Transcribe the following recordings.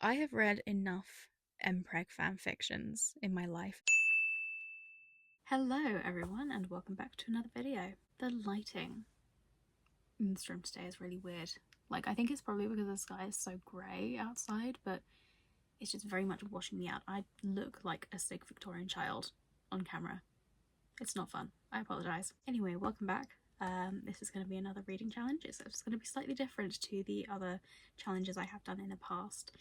I have read enough Mpreg fanfictions in my life. Hello everyone and welcome back to another video. The lighting in this room today is really weird. Like, I think it's probably because the sky is so grey outside, but it's just very much washing me out. I look like a sick Victorian child on camera. It's not fun. I apologise. Anyway, welcome back. This is going to be another reading challenge. It's going to be slightly different to the other challenges I have done in the past.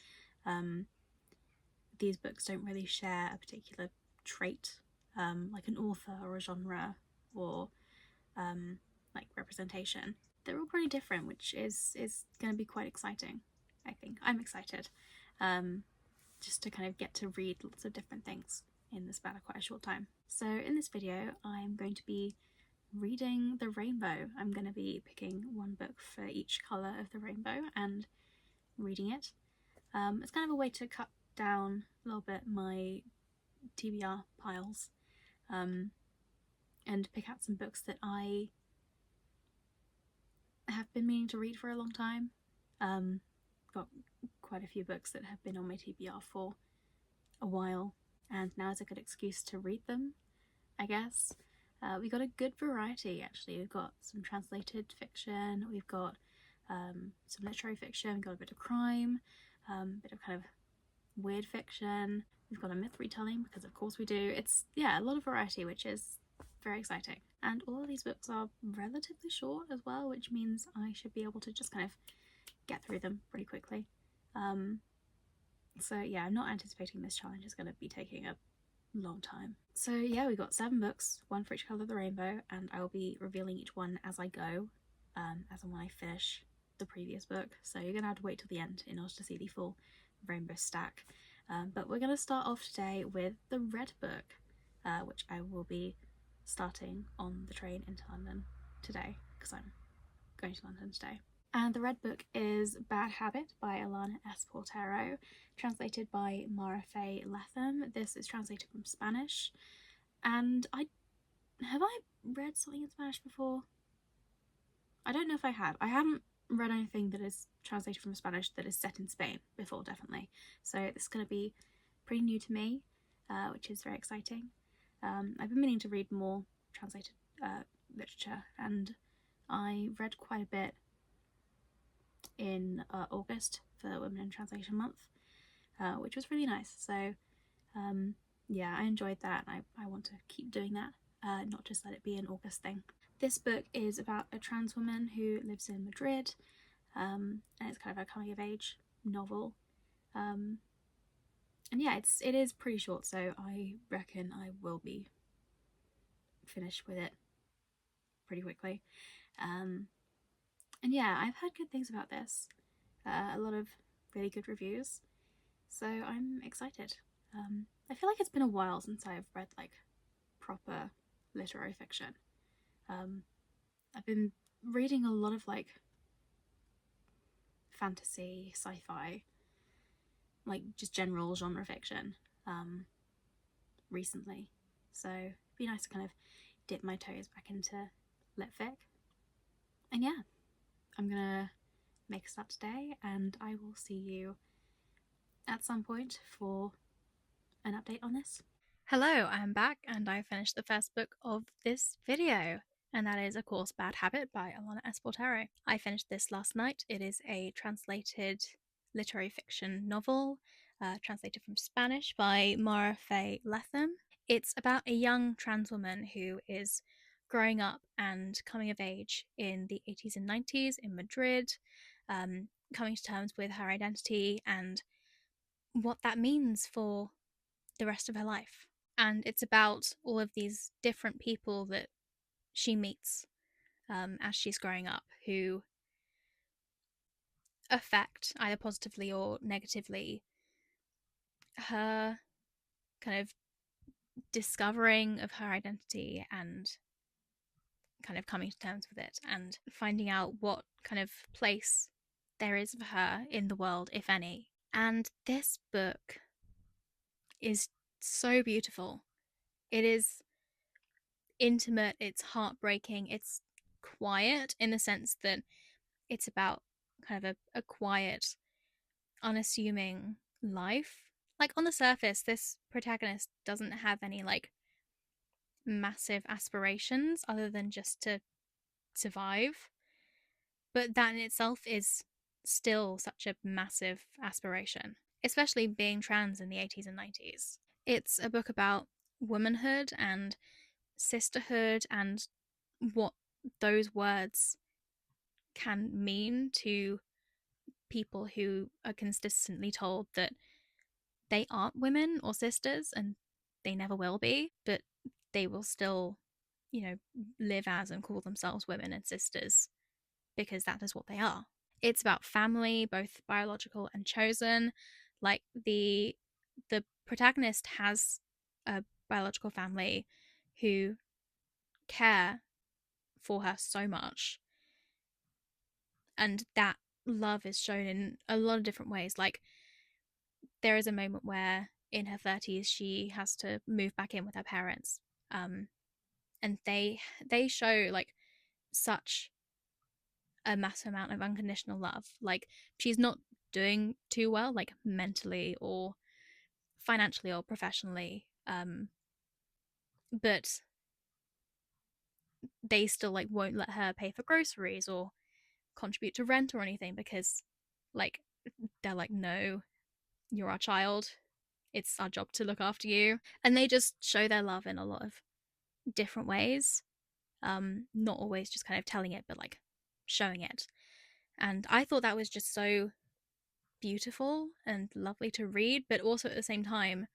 These books don't really share a particular trait, like an author or a genre or like representation. They're all pretty different, which is going to be quite exciting. I think I'm excited, just to kind of get to read lots of different things in this span of quite a short time. So in this video, I'm going to be reading the rainbow. I'm going to be picking one book for each colour of the rainbow and reading it. It's kind of a way to cut down a little bit my TBR piles, and pick out some books that I have been meaning to read for a long time. Got quite a few books that have been on my TBR for a while, and now is a good excuse to read them, I guess. We got a good variety actually. We've got some translated fiction, we've got some literary fiction, we've got a bit of crime, a bit of kind of weird fiction, we've got a myth retelling because of course we do. It's, yeah, a lot of variety, which is very exciting. And all of these books are relatively short as well, which means I should be able to just kind of get through them pretty quickly. So yeah, I'm not anticipating this challenge is going to be taking a long time. So yeah, we got 7 books, one for each colour of the rainbow, and I will be revealing each one as I go, as and when I finish the previous book. So you're going to have to wait till the end in order to see the full rainbow stack. But we're going to start off today with the red book, which I will be starting on the train into London today, because I'm going to London today. And the red book is Bad Habit by Alana S. Portero, translated by Mara Faye Letham. This is translated from Spanish, and have I read something in Spanish before? I don't know if I have. I haven't read anything that is translated from Spanish that is set in Spain before, definitely. So this is going to be pretty new to me, which is very exciting. I've been meaning to read more translated literature, and I read quite a bit in August for Women in Translation Month, which was really nice. So yeah, I enjoyed that, and I want to keep doing that, not just let it be an August thing. This book is about a trans woman who lives in Madrid, and it's kind of a coming of age novel. And yeah, it is pretty short, so I reckon I will be finished with it pretty quickly. And yeah, I've heard good things about this, a lot of really good reviews, so I'm excited. I feel like it's been a while since I've read like proper literary fiction. I've been reading a lot of like fantasy, sci-fi, like just general genre fiction recently, so it'd be nice to kind of dip my toes back into lit fic. And yeah, I'm gonna make a start today, and I will see you at some point for an update on this. Hello, I'm back, and I finished the first book of this video, and that is, of course, Bad Habit by Alana S. Portero. I finished this last night. It is a translated literary fiction novel, translated from Spanish by Mara Faye Letham. It's about a young trans woman who is growing up and coming of age in the 80s and 90s in Madrid, coming to terms with her identity and what that means for the rest of her life. And it's about all of these different people that she meets as she's growing up, who affect, either positively or negatively, her kind of discovering of her identity and kind of coming to terms with it and finding out what kind of place there is for her in the world, if any. And this book is so beautiful. It is intimate, it's heartbreaking, it's quiet in the sense that it's about kind of a quiet, unassuming life. Like on the surface, this protagonist doesn't have any like massive aspirations other than just to survive. But that in itself is still such a massive aspiration, especially being trans in the 80s and 90s. It's a book about womanhood and sisterhood and what those words can mean to people who are consistently told that they aren't women or sisters and they never will be, but they will still, you know, live as and call themselves women and sisters because that is what they are. It's about family, both biological and chosen. Like the protagonist has a biological family who care for her so much, and that love is shown in a lot of different ways. Like there is a moment where in her 30s she has to move back in with her parents, um, and they show like such a massive amount of unconditional love. Like she's not doing too well, like mentally or financially or professionally, but they still like won't let her pay for groceries or contribute to rent or anything because like they're like, no, you're our child, it's our job to look after you. And they just show their love in a lot of different ways, not always just kind of telling it but like showing it. And I thought that was just so beautiful and lovely to read, but also at the same time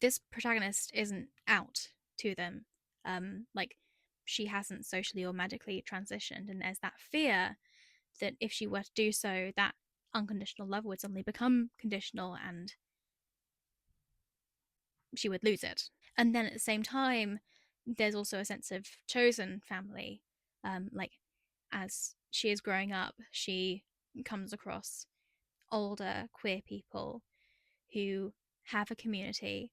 this protagonist isn't out to them. Like she hasn't socially or medically transitioned, and there's that fear that if she were to do so, that unconditional love would suddenly become conditional and she would lose it. And then at the same time, there's also a sense of chosen family. Like as she is growing up, she comes across older queer people who have a community,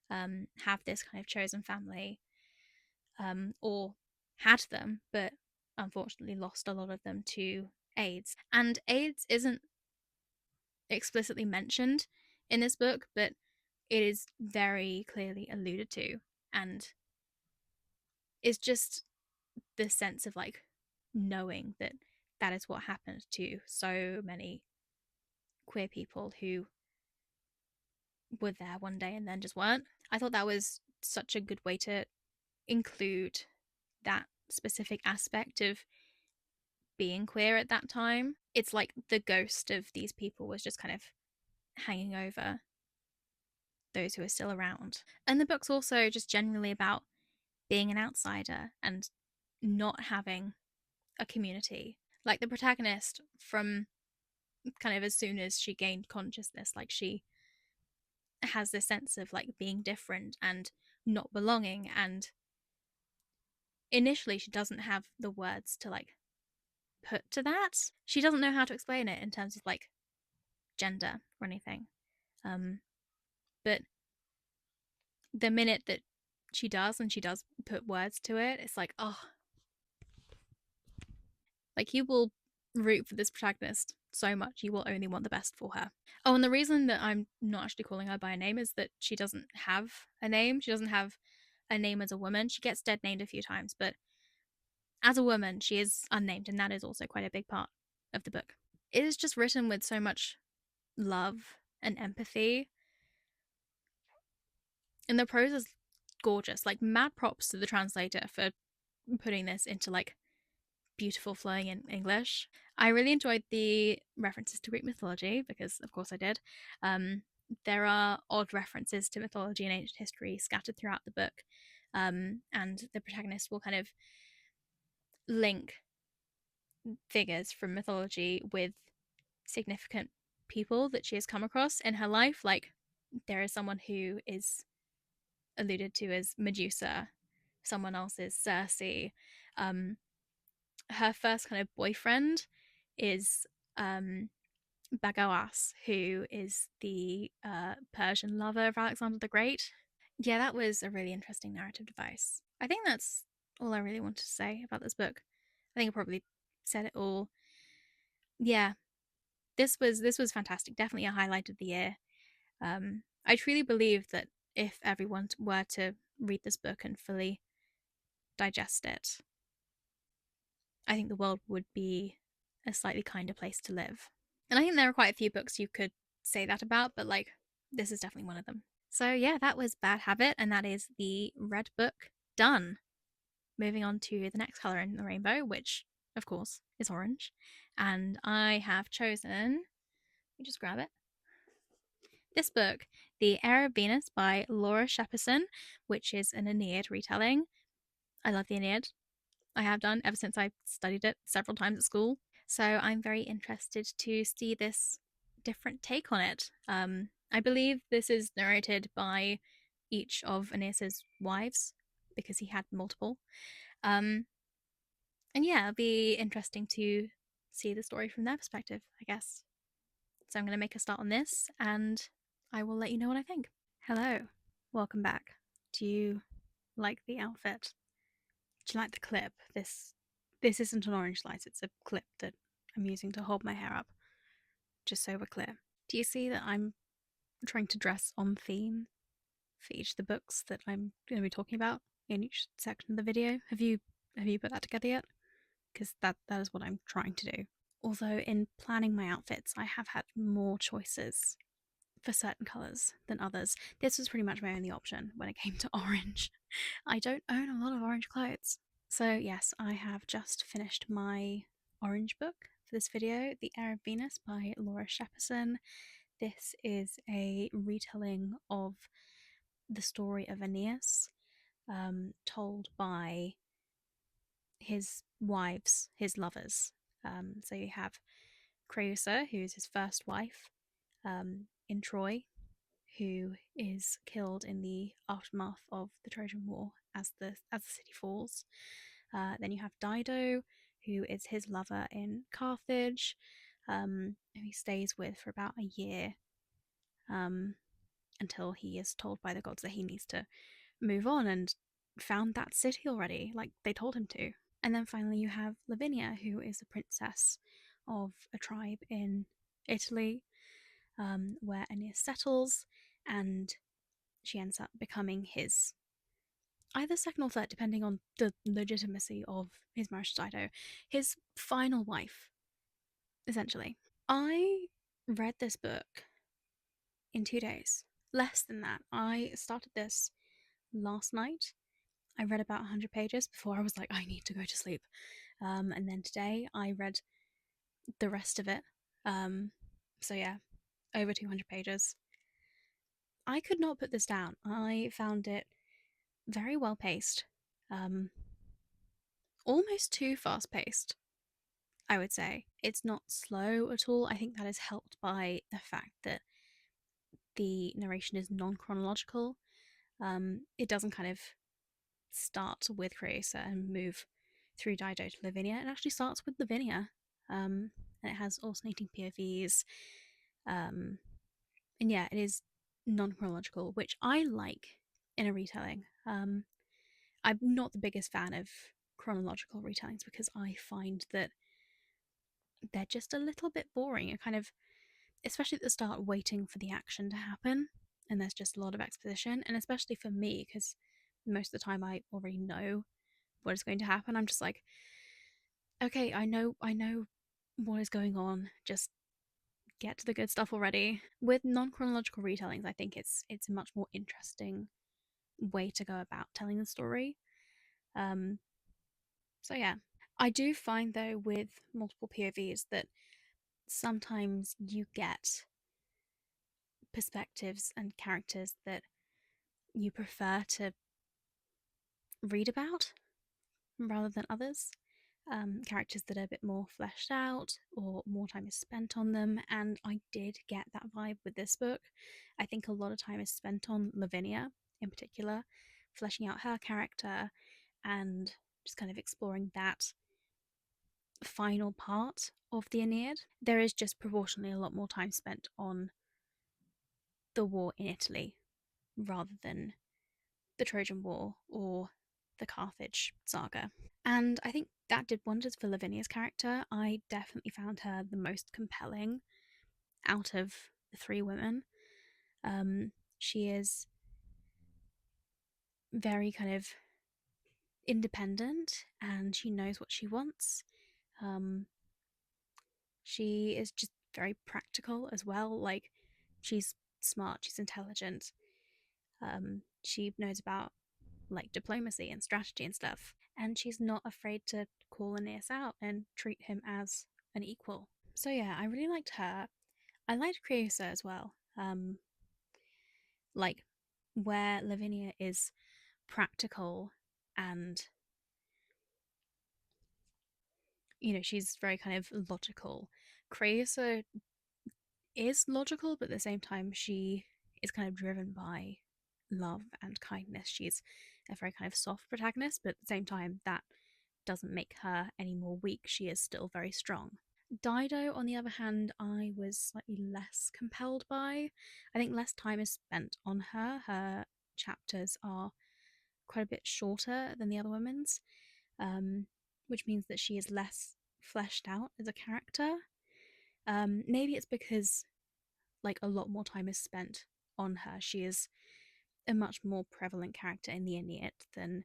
have this kind of chosen family, or had them, but unfortunately lost a lot of them to AIDS. And AIDS isn't explicitly mentioned in this book, but it is very clearly alluded to. And it's just the sense of like knowing that that is what happened to so many queer people who were there one day and then just weren't. I thought that was such a good way to include that specific aspect of being queer at that time. It's like the ghost of these people was just kind of hanging over those who are still around. And the book's also just generally about being an outsider and not having a community. Like the protagonist, from kind of as soon as she gained consciousness, like she has this sense of like being different and not belonging. And initially, she doesn't have the words to like put to that. She doesn't know how to explain it in terms of like gender or anything. Um, but the minute that she does and she does put words to it, it's like, oh, like you will root for this protagonist so much. You will only want the best for her. Oh, and the reason that I'm not actually calling her by a name is that she doesn't have a name. She doesn't have a name as a woman. She gets dead named a few times, but as a woman, she is unnamed, and that is also quite a big part of the book. It is just written with so much love and empathy, and the prose is gorgeous. Like mad props to the translator for putting this into like beautiful flowing in English. I really enjoyed the references to Greek mythology because, of course, I did. There are odd references to mythology and ancient history scattered throughout the book, and the protagonist will kind of link figures from mythology with significant people that she has come across in her life. Like, there is someone who is alluded to as Medusa, someone else is Circe. Um, her first kind of boyfriend is Bagawas, who is the Persian lover of Alexander the Great. Yeah, that was a really interesting narrative device. I think that's all I really want to say about this book. I think I probably said it all. Yeah, this was fantastic. Definitely a highlight of the year. I truly believe that if everyone were to read this book and fully digest it, I think the world would be a slightly kinder place to live. And I think there are quite a few books you could say that about, but like this is definitely one of them. So yeah, that was Bad Habit, and that is the red book done. Moving on to the next color in the rainbow, which of course is orange. And I have chosen, let me just grab it, this book, The Heir of Venus by Laura Shepperson, which is an Aeneid retelling. I love the Aeneid. I have done ever since I studied it several times at school. So I'm very interested to see this different take on it. I believe this is narrated by each of Aeneas's wives because he had multiple. Um, and yeah, it'll be interesting to see the story from their perspective, I guess. So I'm going to make a start on this and I will let you know what I think. Hello, welcome back. Do you like the outfit? Do you like the clip? This isn't an orange light, it's a clip that I'm using to hold my hair up, just so we're clear. Do you see that I'm trying to dress on theme for each of the books that I'm going to be talking about in each section of the video? Have you put that together yet? Because that is what I'm trying to do. Although in planning my outfits, I have had more choices for certain colours than others. This was pretty much my only option when it came to orange. I don't own a lot of orange clothes. So yes, I have just finished my orange book for this video, The Heir of Venus by Laura Shepperson. This is a retelling of the story of Aeneas, told by his wives, his lovers. So you have Creusa, who's his first wife, in Troy, who is killed in the aftermath of the Trojan War as the city falls. Then you have Dido, who is his lover in Carthage, who he stays with for about a year, um, until he is told by the gods that he needs to move on and found that city already, like they told him to. And then finally, you have Lavinia, who is a princess of a tribe in Italy, where Aeneas settles, and she ends up becoming his either second or third, depending on the legitimacy of his marriage to Dido, his final wife, essentially. I read this book in 2 days. Less than that. I started this last night. I read about 100 pages before I was like, I need to go to sleep. And then today I read the rest of it. So yeah, over 200 pages. I could not put this down. I found it very well paced, um, almost too fast paced, I would say. It's not slow at all. I think that is helped by the fact that the narration is non chronological. It doesn't kind of start with Creusa and move through Dido to Lavinia. It actually starts with Lavinia, and it has alternating POVs. And yeah, it is non chronological, which I like in a retelling. I'm not the biggest fan of chronological retellings because I find that they're just a little bit boring. It kind of, especially at the start, waiting for the action to happen, and there's just a lot of exposition. And especially for me, because most of the time I already know what is going to happen. I'm just like, okay, I know what is going on. Just get to the good stuff already. With non-chronological retellings, I think it's a much more interesting way to go about telling the story. Um, so yeah, I do find though with multiple POVs that sometimes you get perspectives and characters that you prefer to read about rather than others. Characters that are a bit more fleshed out or more time is spent on them, and I did get that vibe with this book. I think a lot of time is spent on Lavinia in particular, fleshing out her character and just kind of exploring that final part of the Aeneid. There is just proportionally a lot more time spent on the war in Italy rather than the Trojan War or the Carthage saga. And I think that did wonders for Lavinia's character. I definitely found her the most compelling out of the three women. She is very kind of independent and she knows what she wants. Um, she is just very practical as well. Like, she's smart, she's intelligent. She knows about like diplomacy and strategy and stuff, and she's not afraid to call Aeneas out and treat him as an equal. So yeah, I really liked her. I liked Creusa as well. Like where Lavinia is practical and she's very kind of logical. Creusa is logical, but at the same time, she is kind of driven by love and kindness. She's a very kind of soft protagonist, but at the same time, that doesn't make her any more weak. She is still very strong. Dido, on the other hand, I was slightly less compelled by. I think less time is spent on her. Her chapters are quite a bit shorter than the other women's, which means that she is less fleshed out as a character. Maybe it's because like a lot more time is spent on her. She is a much more prevalent character in the Aeneid than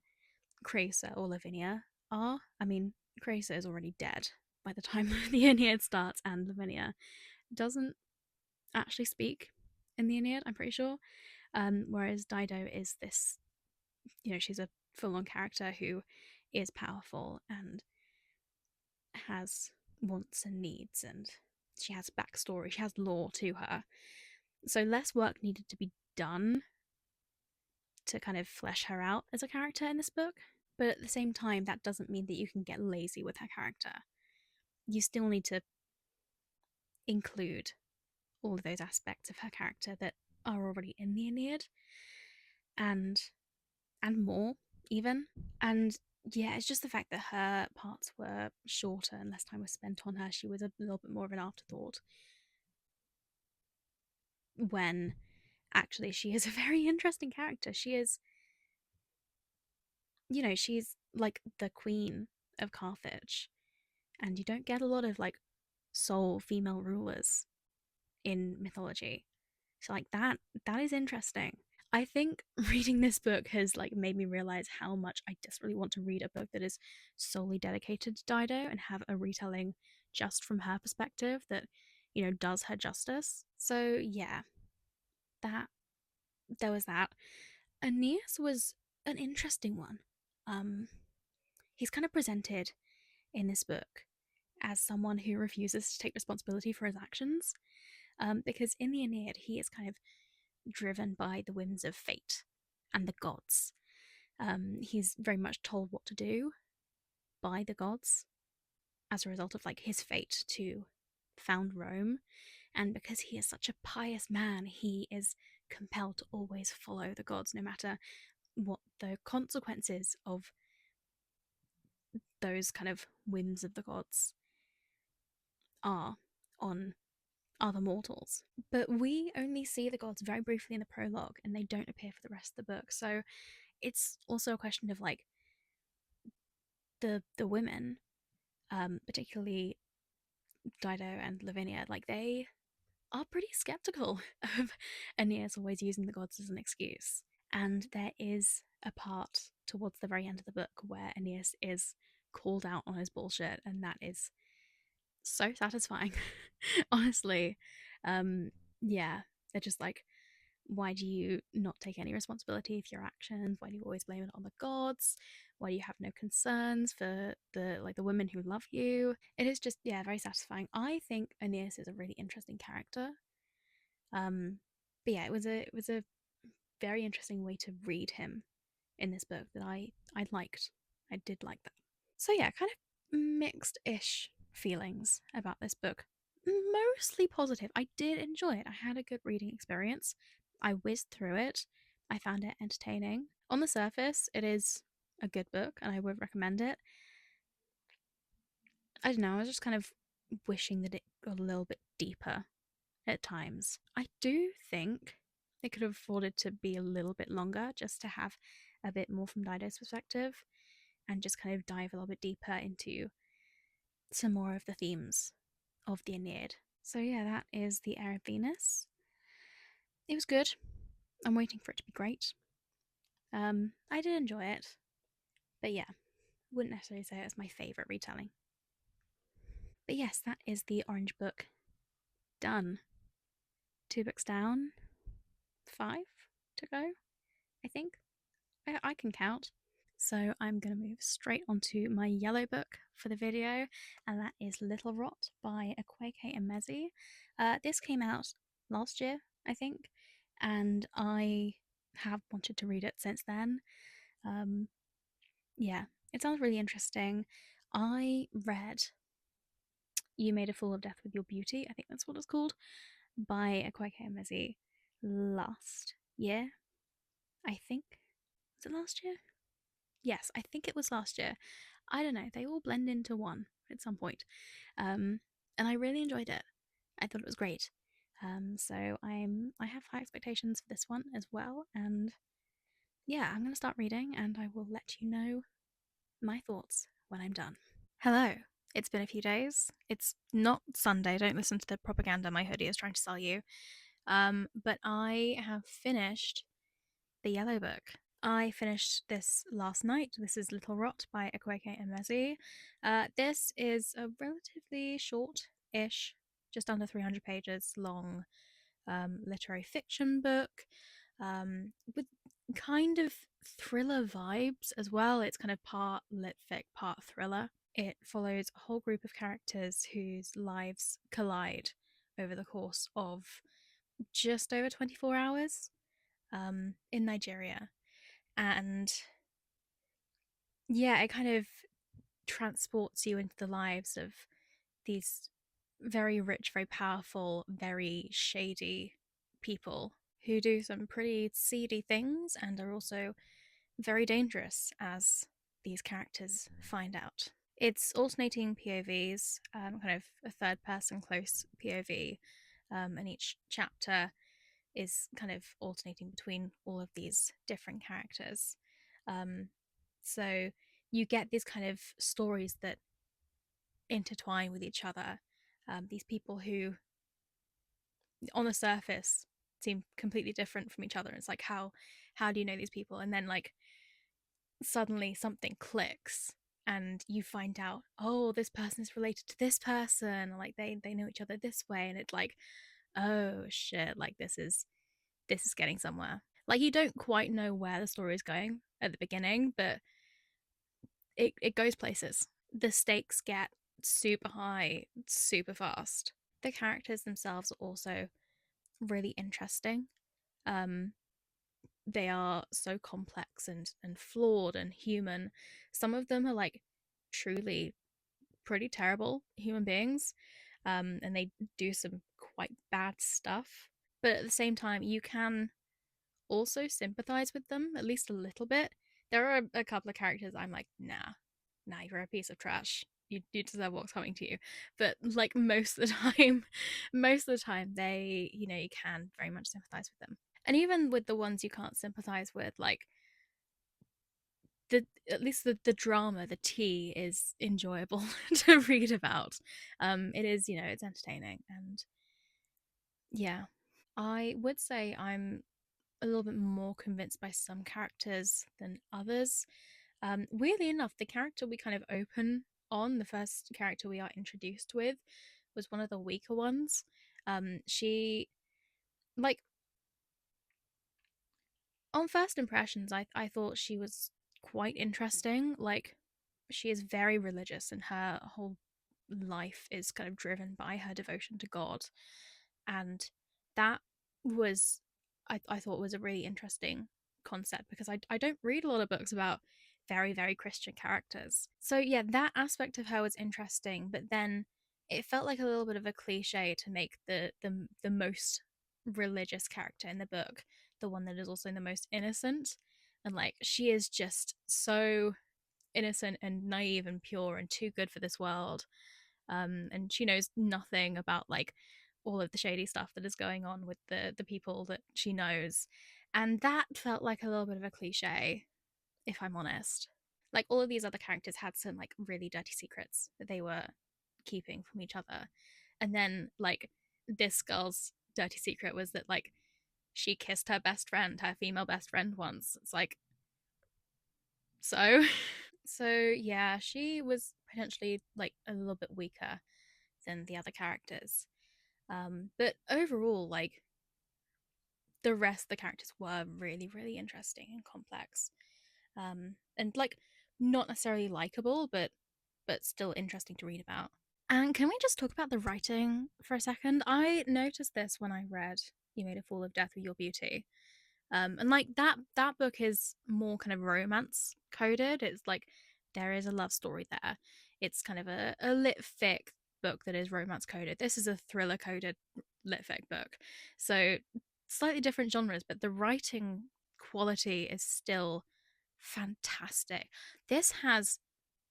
Creusa or Lavinia are. I mean, Creusa is already dead by the time the Aeneid starts, and Lavinia doesn't actually speak in the Aeneid, I'm pretty sure. Whereas Dido is this, she's a full on character who is powerful and has wants and needs, and she has backstory, she has lore to her. So less work needed to be done to kind of flesh her out as a character in this book. But at the same time, that doesn't mean that you can get lazy with her character. You still need to include all of those aspects of her character that are already in the Aeneid, and more even. And yeah, it's just the fact that her parts were shorter and less time was spent on her. She was a little bit more of an afterthought, when actually she is a very interesting character. She is, she's like the queen of Carthage, and you don't get a lot of like sole female rulers in mythology. So like that is interesting. I think reading this book has like made me realize how much I desperately want to read a book that is solely dedicated to Dido and have a retelling just from her perspective that, does her justice. So yeah, that there was that. Aeneas was an interesting one. Um, he's kind of presented in this book as someone who refuses to take responsibility for his actions, because in the Aeneid he is kind of driven by the whims of fate and the gods. He's very much told what to do by the gods as a result of like his fate to found Rome, and because he is such a pious man, he is compelled to always follow the gods, no matter what the consequences of those kind of whims of the gods are on other mortals. But we only see the gods very briefly in the prologue, and they don't appear for the rest of the book. So it's also a question of like the women, particularly Dido and Lavinia, like they are pretty skeptical of Aeneas always using the gods as an excuse. And there is a part towards the very end of the book where Aeneas is called out on his bullshit, and that is so satisfying. Honestly. Yeah, they're just like, why do you not take any responsibility for your actions? Why do you always blame it on the gods? Why do you have no concerns for the women who love you? It is just, yeah, very satisfying. I think Aeneas is a really interesting character. But yeah, it was a very interesting way to read him in this book that I liked. I did like that. So yeah, kind of mixed-ish feelings about this book. Mostly positive. I did enjoy it. I had a good reading experience. I whizzed through it. I found it entertaining. On the surface, it is a good book and I would recommend it. I don't know, I was just kind of wishing that it got a little bit deeper at times. I do think they could have afforded to be a little bit longer just to have a bit more from Dido's perspective and just kind of dive a little bit deeper into some more of the themes of the Aeneid. So yeah, that is the Heir of Venus. It was good. I'm waiting for it to be great. I did enjoy it, but yeah, wouldn't necessarily say it was my favourite retelling. But yes, that is the Orange Book done. 2 books down, 5 to go, I think. I can count. So I'm going to move straight onto my yellow book for the video, and that is Little Rot by Akwaeke Emezi. This came out last year, I think, and I have wanted to read it since then. Um, yeah, it sounds really interesting. I read You Made a Fool of Death with Your Beauty, I think that's what it's called, by Akwaeke Emezi last year, I think. Was it last year? Yes, I think it was last year. I don't know. They all blend into one at some point. Um, and I really enjoyed it. I thought it was great. So I have high expectations for this one as well. And yeah, I'm going to start reading and I will let you know my thoughts when I'm done. Hello. It's been a few days. It's not Sunday. Don't listen to the propaganda my hoodie is trying to sell you. But I have finished the Yellow Book. I finished this last night. This is Little Rot by Akwaeke Emezi. This is a relatively short-ish, just under 300 pages long literary fiction book with kind of thriller vibes as well. It's kind of part lit fic, part thriller. It follows a whole group of characters whose lives collide over the course of just over 24 hours in Nigeria. And yeah, it kind of transports you into the lives of these very rich, very powerful, very shady people who do some pretty seedy things and are also very dangerous, as these characters find out. It's alternating POVs, kind of a third person close POV, and each chapter is kind of alternating between all of these different characters. Um, so you get these kind of stories that intertwine with each other. These people who, on the surface, seem completely different from each other. It's like how do you know these people? And then like suddenly something clicks and you find out, oh, this person is related to this person, like they know each other this way, and it's like, oh shit, like this is getting somewhere. Like you don't quite know where the story is going at the beginning, but it goes places. The stakes get super high, super fast. The characters themselves are also really interesting. Um, they are so complex and flawed and human. Some of them are like truly pretty terrible human beings, and they do some quite bad stuff. But at the same time, you can also sympathize with them at least a little bit. There are a couple of characters I'm like, nah, you're a piece of trash. You deserve what's coming to you. But like most of the time, most of the time they, you can very much sympathize with them. And even with the ones you can't sympathize with, like the at least the drama, the tea is enjoyable to read about. It is, it's entertaining, and yeah. I would say I'm a little bit more convinced by some characters than others. Weirdly enough, the character we kind of open on, the first character we are introduced with, was one of the weaker ones. She, like, on first impressions, I thought she was quite interesting. Like, she is very religious, and her whole life is kind of driven by her devotion to God. And that was, I thought, was a really interesting concept because I don't read a lot of books about very, very Christian characters. So, yeah, that aspect of her was interesting, but then it felt like a little bit of a cliche to make the most religious character in the book the one that is also the most innocent. And like, she is just so innocent and naive and pure and too good for this world. And she knows nothing about like all of the shady stuff that is going on with the people that she knows. And that felt like a little bit of a cliche, if I'm honest. Like all of these other characters had some like really dirty secrets that they were keeping from each other. And then like this girl's dirty secret was that like she kissed her best friend, her female best friend once. It's like, so so yeah, she was potentially like a little bit weaker than the other characters. But overall, like the rest of the characters were really, really interesting and complex. And like not necessarily likable, but still interesting to read about. And can we just talk about the writing for a second? I noticed this when I read You Made a Fool of Death with Your Beauty. And like that book is more kind of romance coded. It's like there is a love story there. It's kind of a lit fic book that is romance coded. This is a thriller coded lit fic book. So slightly different genres, but the writing quality is still fantastic. This has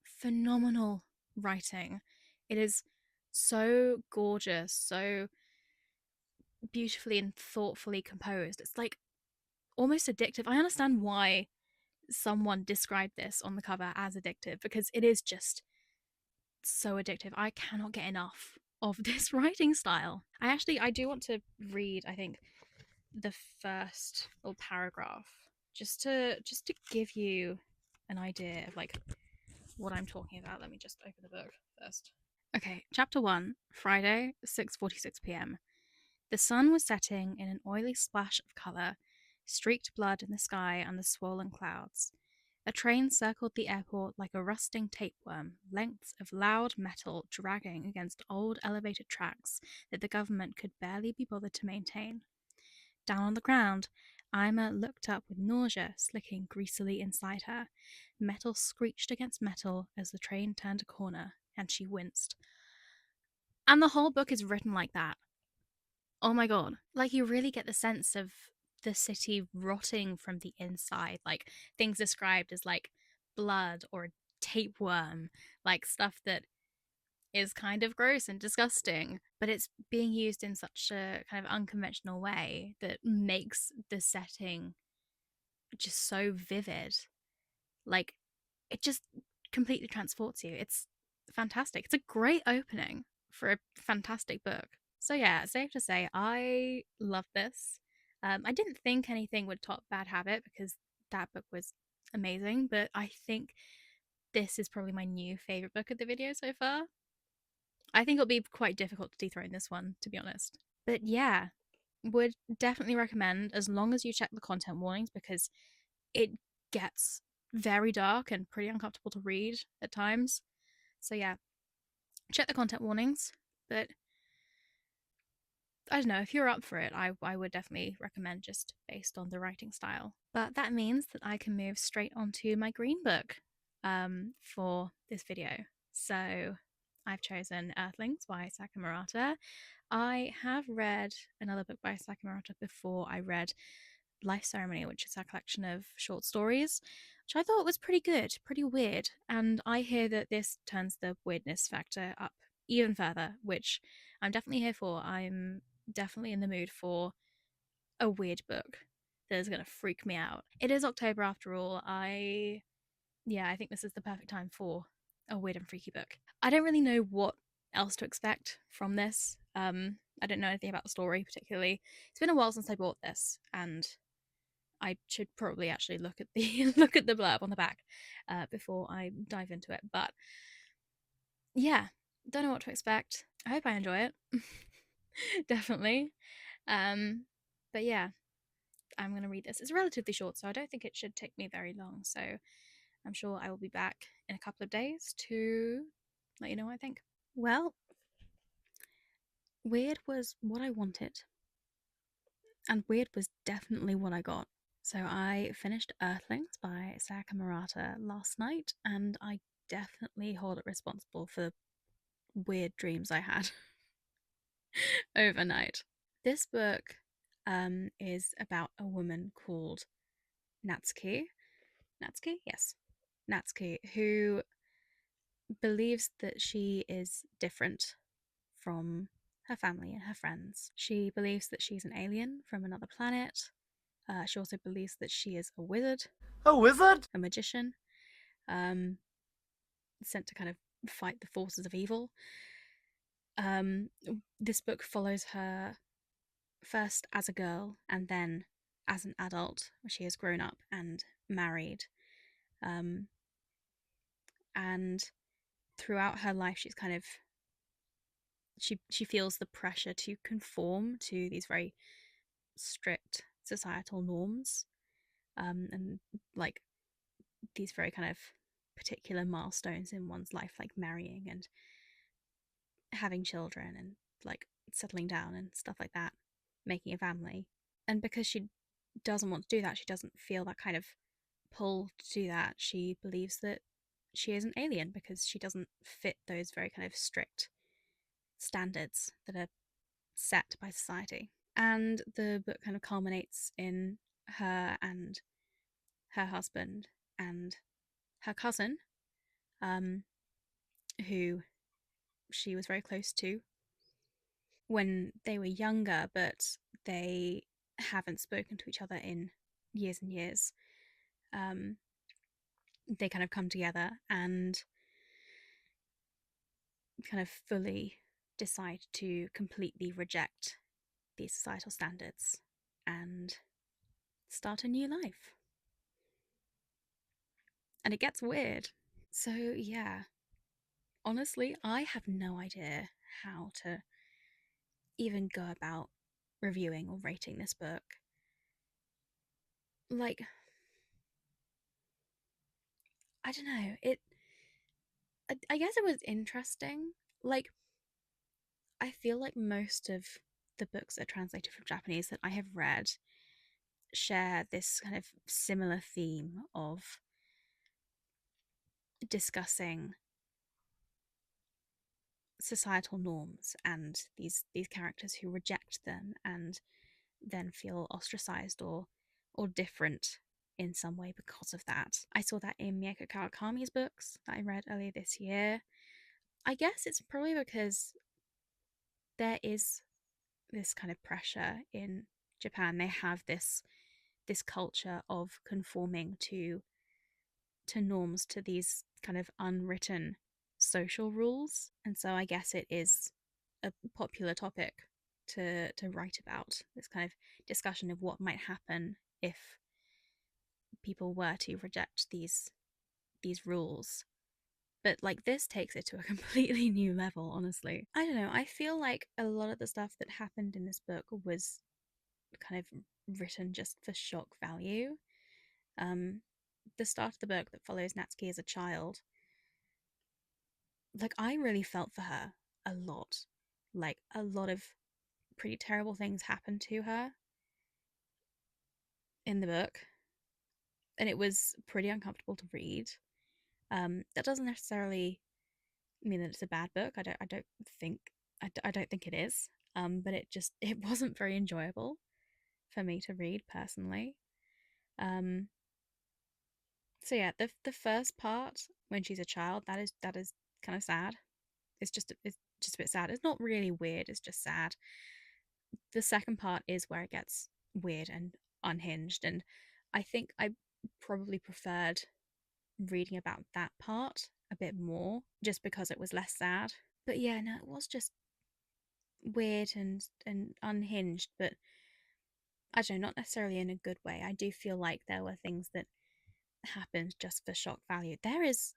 phenomenal writing. It is so gorgeous, so beautifully and thoughtfully composed. It's like almost addictive. I understand why someone described this on the cover as addictive because it is just so addictive. I cannot get enough of this writing style. I do want to read, I think, the first little paragraph just to give you an idea of like what I'm talking about. Let me just open the book first. Okay, chapter 1, Friday, 6:46 p.m. The sun was setting in an oily splash of colour, streaked blood in the sky and the swollen clouds. A train circled the airport like a rusting tapeworm, lengths of loud metal dragging against old elevated tracks that the government could barely be bothered to maintain. Down on the ground, Ima looked up with nausea slicking greasily inside her. Metal screeched against metal as the train turned a corner, and she winced. And the whole book is written like that. Oh my god. Like, you really get the sense of the city rotting from the inside. Like, things described as like blood or tapeworm, like stuff that is kind of gross and disgusting, but it's being used in such a kind of unconventional way that makes the setting just so vivid. Like, it just completely transports you. It's fantastic. It's a great opening for a fantastic book. So yeah, safe to say, I love this. I didn't think anything would top Bad Habit because that book was amazing, but I think this is probably my new favorite book of the video so far. I think it'll be quite difficult to dethrone this one, to be honest. But yeah, would definitely recommend as long as you check the content warnings because it gets very dark and pretty uncomfortable to read at times. So yeah, check the content warnings. But I don't know, if you're up for it, I would definitely recommend just based on the writing style. But that means that I can move straight onto my green book for this video. So I've chosen Earthlings by Saki Murata. I have read another book by Saki Murata before. I read Life Ceremony, which is a collection of short stories, which I thought was pretty good, pretty weird. And I hear that this turns the weirdness factor up even further, which I'm definitely here for. I'm definitely in the mood for a weird book that is going to freak me out. It is October after all. I think this is the perfect time for a weird and freaky book. I don't really know what else to expect from this. I don't know anything about the story particularly. It's been a while since I bought this, and I should probably actually look at the look at the blurb on the back before I dive into it. But yeah, don't know what to expect. I hope I enjoy it. Definitely. But yeah, I'm gonna read this. It's relatively short, so I don't think it should take me very long. So I'm sure I will be back in a couple of days to let you know what I think. Well, weird was what I wanted, and weird was definitely what I got. So I finished Earthlings by Saki Murata last night, and I definitely hold it responsible for weird dreams I had overnight. This book is about a woman called Natsuki. Natsuki? Yes. Natsuki, who believes that she is different from her family and her friends. She believes that she's an alien from another planet. She also believes that she is a wizard. A wizard? A magician. Sent to kind of fight the forces of evil. Um, this book follows her first as a girl and then as an adult, where she has grown up and married. Um, and throughout her life, she feels the pressure to conform to these very strict societal norms, and like these very kind of particular milestones in one's life, like marrying and having children and like settling down and stuff like that, making a family. And because she doesn't want to do that, she doesn't feel that kind of pull to do that. She believes that she is an alien because she doesn't fit those very kind of strict standards that are set by society. And the book kind of culminates in her and her husband and her cousin, um, who she was very close to when they were younger, but they haven't spoken to each other in years and years. Um, they kind of come together and kind of fully decide to completely reject these societal standards and start a new life. And it gets weird. So, yeah, honestly, I have no idea how to even go about reviewing or rating this book. Like, I don't know. I guess it was interesting. Like, I feel like most of the books that are translated from Japanese that I have read share this kind of similar theme of discussing societal norms and these characters who reject them and then feel ostracized or different in some way because of that. I saw that in Miyako Kawakami's books that I read earlier this year. I guess it's probably because there is this kind of pressure in Japan. They have this culture of conforming to norms, to these kind of unwritten social rules. And so I guess it is a popular topic to write about, this kind of discussion of what might happen if people were to reject these rules. But like this takes it to a completely new level, honestly. I don't know, I feel like a lot of the stuff that happened in this book was kind of written just for shock value. um the start of the book that follows Natsuki as a child, like I really felt for her a lot. Like a lot of pretty terrible things happened to her in the book, and it was pretty uncomfortable to read. That doesn't necessarily mean that it's a bad book. I don't think it is. But it wasn't very enjoyable for me to read personally. Um, so yeah, the first part when she's a child, that is kind of sad. It's just a bit sad. It's not really weird. It's just sad. The second part is where it gets weird and unhinged, and I think I probably preferred reading about that part a bit more just because it was less sad. But yeah, no, it was just weird and unhinged, but I don't know, not necessarily in a good way. I do feel like there were things that happened just for shock value. There is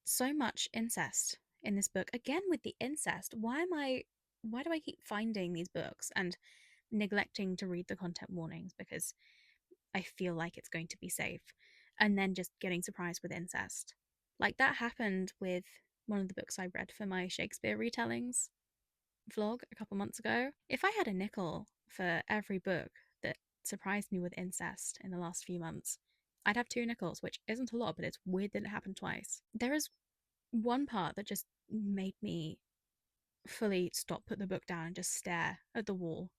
so much incest in this book. Again with the incest. Why do I keep finding these books and neglecting to read the content warnings because I feel like it's going to be safe, and then just getting surprised with incest? Like that happened with one of the books I read for my Shakespeare retellings vlog a couple months ago. If I had a nickel for every book that surprised me with incest in the last few months, I'd have 2 nickels, which isn't a lot, but it's weird that it happened twice. There is one part that just made me fully stop, put the book down, and just stare at the wall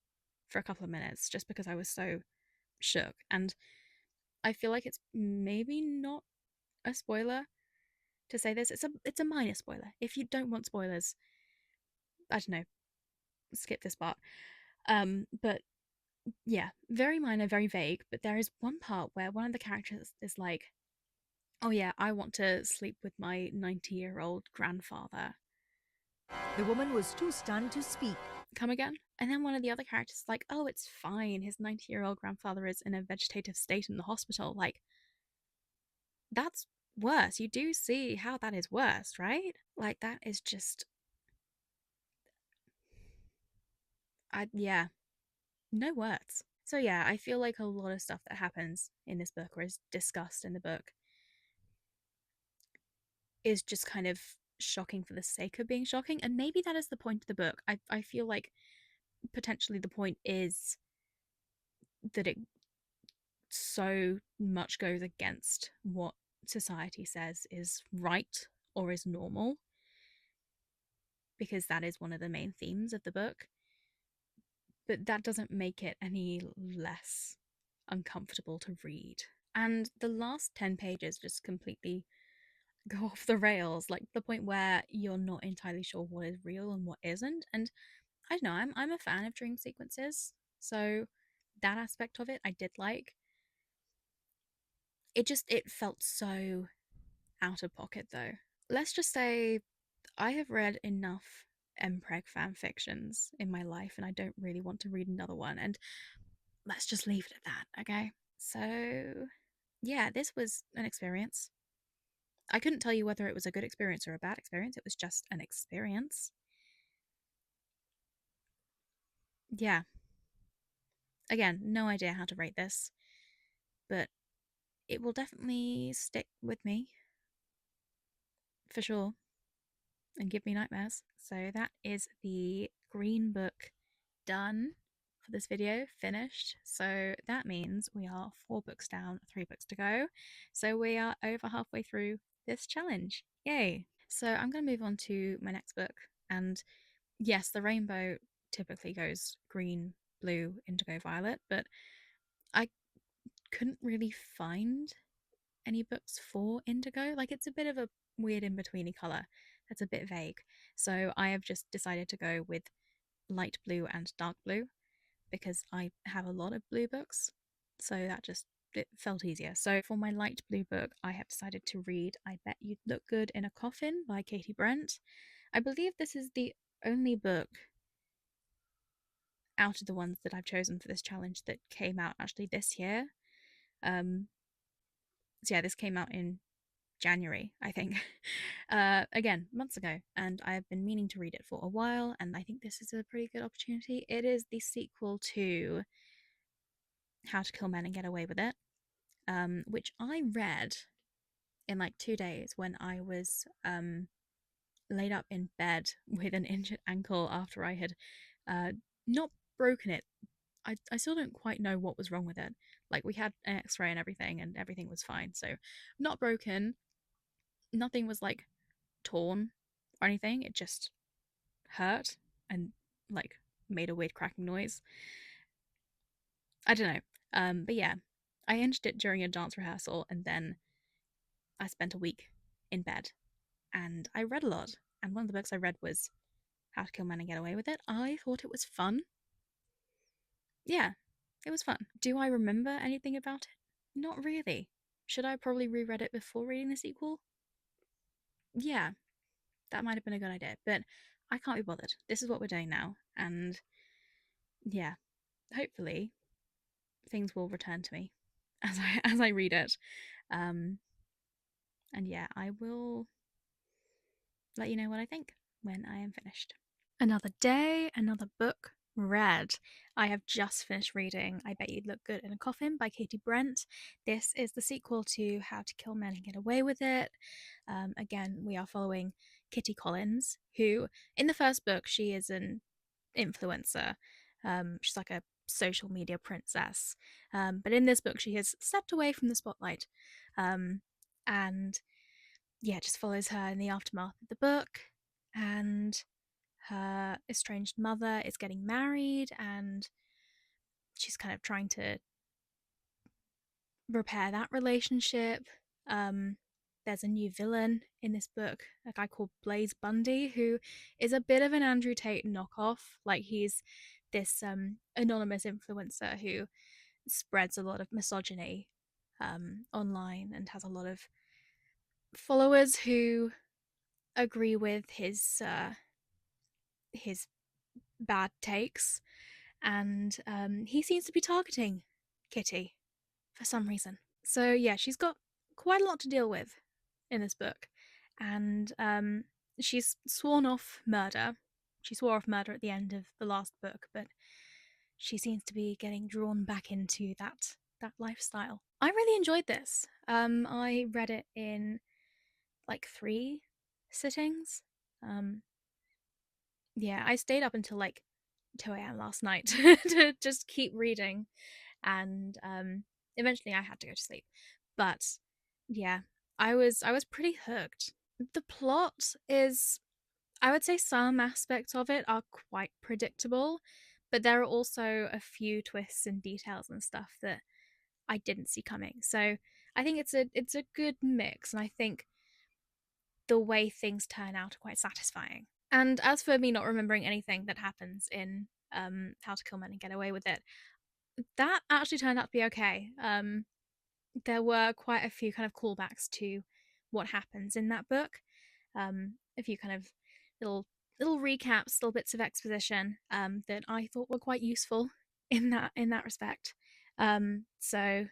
for a couple of minutes just because I was so shook. And I feel like it's maybe not a spoiler to say this. It's a minor spoiler. If you don't want spoilers, I don't know, skip this part. But yeah, very minor, very vague. But there is one part where one of the characters is like, "Oh yeah, I want to sleep with my 90-year-old grandfather." The woman was too stunned to speak. Come again? And then one of the other characters is like, oh, it's fine. His 90-year-old grandfather is in a vegetative state in the hospital. Like, that's worse. You do see how that is worse, right? Like, that is just. Yeah, no words. So, yeah, I feel like a lot of stuff that happens in this book or is discussed in the book is just kind of shocking for the sake of being shocking. And maybe that is the point of the book. I feel like potentially the point is that it so much goes against what society says is right or is normal, because that is one of the main themes of the book. But that doesn't make it any less uncomfortable to read. And the last 10 pages just completely go off the rails, like the point where you're not entirely sure what is real and what isn't. And I don't know, I'm a fan of dream sequences. So that aspect of it I did like. It felt so out of pocket though. Let's just say I have read enough Mpreg fan fictions in my life and I don't really want to read another one. And let's just leave it at that, okay? So, yeah, this was an experience. I couldn't tell you whether it was a good experience or a bad experience. It was just an experience. Yeah. Again, no idea how to rate this, but it will definitely stick with me for sure and give me nightmares. So that is the Green Book done for this video, finished. So that means we are 4 books down, 3 books to go. So we are over halfway through this challenge. Yay! So I'm going to move on to my next book. And yes, the rainbow typically goes green, blue, indigo, violet, but I couldn't really find any books for indigo. Like, it's a bit of a weird in betweeny color that's a bit vague. So I have just decided to go with light blue and dark blue because I have a lot of blue books. So that just it felt easier. So for my light blue book, I have decided to read I Bet You'd Look Good in a Coffin by Katie Brent. I believe this is the only book out of the ones that I've chosen for this challenge that came out actually this year. So yeah, this came out in January, I think. Again, months ago, and I've been meaning to read it for a while, and I think this is a pretty good opportunity. It is the sequel to How to Kill Men and Get Away with It, which I read in like 2 days when I was laid up in bed with an injured ankle after I had uh, not broken it. I still don't quite know what was wrong with it. Like, we had an x-ray and everything was fine. So, not broken, nothing was like torn or anything. It just hurt and like made a weird cracking noise. I don't know. But yeah, I injured it during a dance rehearsal and then I spent a week in bed and I read a lot. And one of the books I read was How to Kill Men and Get Away with It. I thought it was fun. Yeah, it was fun. Do I remember anything about it? Not really. Should I probably reread it before reading the sequel? Yeah, that might have been a good idea, but I can't be bothered. This is what we're doing now, and yeah, hopefully things will return to me as I read it. Um, and yeah, I will let you know what I think when I am finished. Another day, another book read. I have just finished reading I Bet You'd Look Good in a Coffin by Katie Brent. This is the sequel to How to Kill Men and Get Away with It. Again, we are following Kitty Collins, who in the first book, she is an influencer. She's like a social media princess. But in this book, she has stepped away from the spotlight. And yeah, just follows her in the aftermath of the book. And her estranged mother is getting married and she's kind of trying to repair that relationship. There's a new villain in this book, a guy called Blaze Bundy, who is a bit of an Andrew Tate knockoff. Like, he's this anonymous influencer who spreads a lot of misogyny online and has a lot of followers who agree with his his bad takes, and he seems to be targeting Kitty for some reason. So yeah, she's got quite a lot to deal with in this book, and she's sworn off murder. She swore off murder at the end of the last book, but she seems to be getting drawn back into that lifestyle. I really enjoyed this. I read it in like 3 sittings. Um, yeah, I stayed up until like 2 a.m. last night to just keep reading, and eventually I had to go to sleep. But yeah, I was pretty hooked. The plot is, I would say some aspects of it are quite predictable, but there are also a few twists and details and stuff that I didn't see coming. So I think it's a good mix, and I think the way things turn out are quite satisfying. And as for me not remembering anything that happens in How to Kill Men and Get Away with It, that actually turned out to be okay. There were quite a few kind of callbacks to what happens in that book. A few kind of little little recaps, little bits of exposition that I thought were quite useful in that respect. So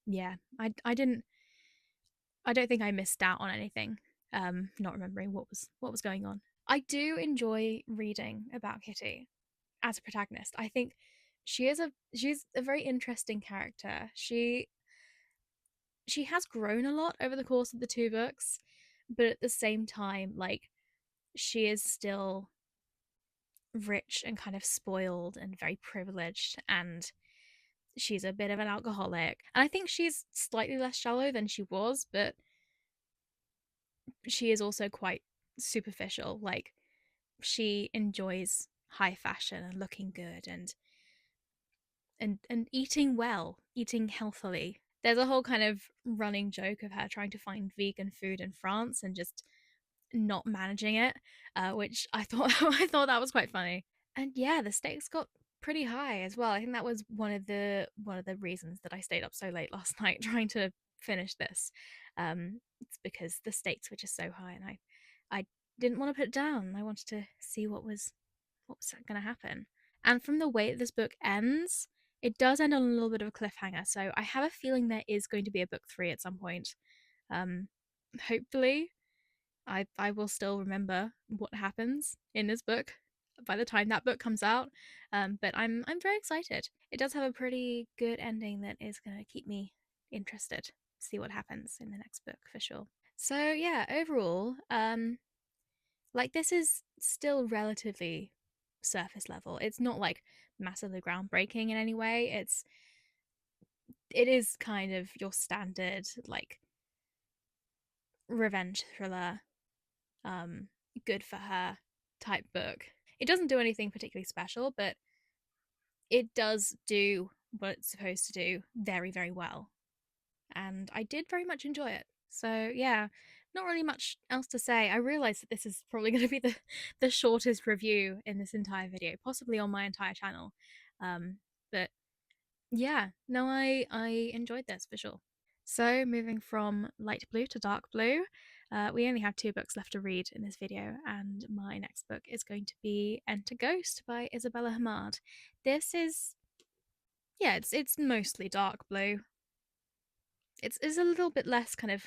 yeah, I don't think I missed out on anything. Not remembering what was going on. I do enjoy reading about Kitty as a protagonist. I think she's a very interesting character. She has grown a lot over the course of the 2 books, but at the same time, like, she is still rich and kind of spoiled and very privileged, and she's a bit of an alcoholic. And I think she's slightly less shallow than she was, but she is also quite superficial. Like, she enjoys high fashion and looking good and eating well, eating healthily. There's a whole kind of running joke of her trying to find vegan food in France and just not managing it, which I thought I thought that was quite funny. And yeah, the stakes got pretty high as well. I think that was one of the reasons that I stayed up so late last night trying to finish this. It's because the stakes were just so high, and I didn't want to put it down. I wanted to see what was going to happen. And from the way that this book ends, it does end on a little bit of a cliffhanger. So I have a feeling there is going to be a book 3 at some point. Um, hopefully, I will still remember what happens in this book by the time that book comes out. But I'm very excited. It does have a pretty good ending that is going to keep me interested to see what happens in the next book for sure. So yeah, overall, like, this is still relatively surface level. It's not like massively groundbreaking in any way. It is kind of your standard like revenge thriller, um, good for her type book. It doesn't do anything particularly special, but it does do what it's supposed to do very, very well. And I did very much enjoy it. So yeah, not really much else to say. I realize that this is probably going to be the shortest review in this entire video, possibly on my entire channel. But yeah, no, I enjoyed this for sure. So moving from light blue to dark blue, we only have 2 books left to read in this video, and my next book is going to be Enter Ghost by Isabella Hamard. This is, yeah, it's mostly dark blue. It's a little bit less kind of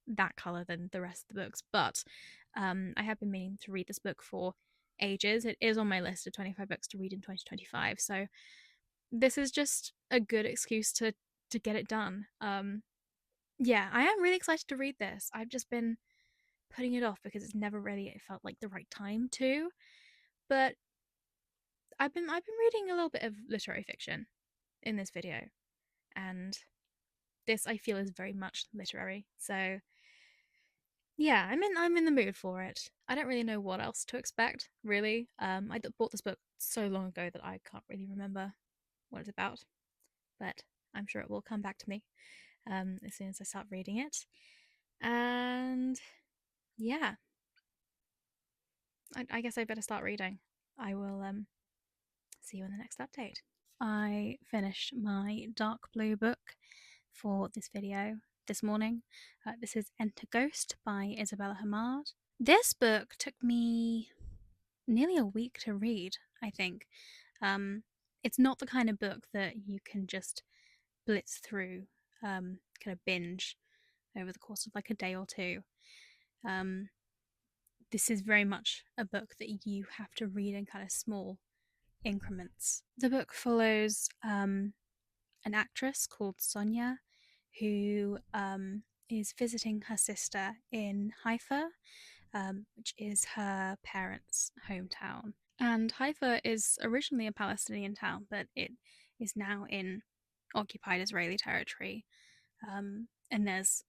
that color than the rest of the books, but I have been meaning to read this book for ages. It is on my list of 25 books to read in 2025, so this is just a good excuse to get it done. Yeah, I am really excited to read this. I've just been putting it off because it's never really felt like the right time to. But I've been reading a little bit of literary fiction in this video, and this I feel is very much literary. So yeah, I'm in the mood for it. I don't really know what else to expect, really. I bought this book so long ago that I can't really remember what it's about, but I'm sure it will come back to me as soon as I start reading it. And yeah, I guess I better start reading. I will see you in the next update. I finished my dark blue book for this video this morning. This is Enter Ghost by Isabella Hamard. This book took me nearly a week to read, I think. Um, it's not the kind of book that you can just blitz through, kind of binge over the course of like a day or two. Um, this is very much a book that you have to read in kind of small increments. The book follows an actress called Sonia who is visiting her sister in Haifa, which is her parents' hometown. And Haifa is originally a Palestinian town, but it is now in occupied Israeli territory. And there's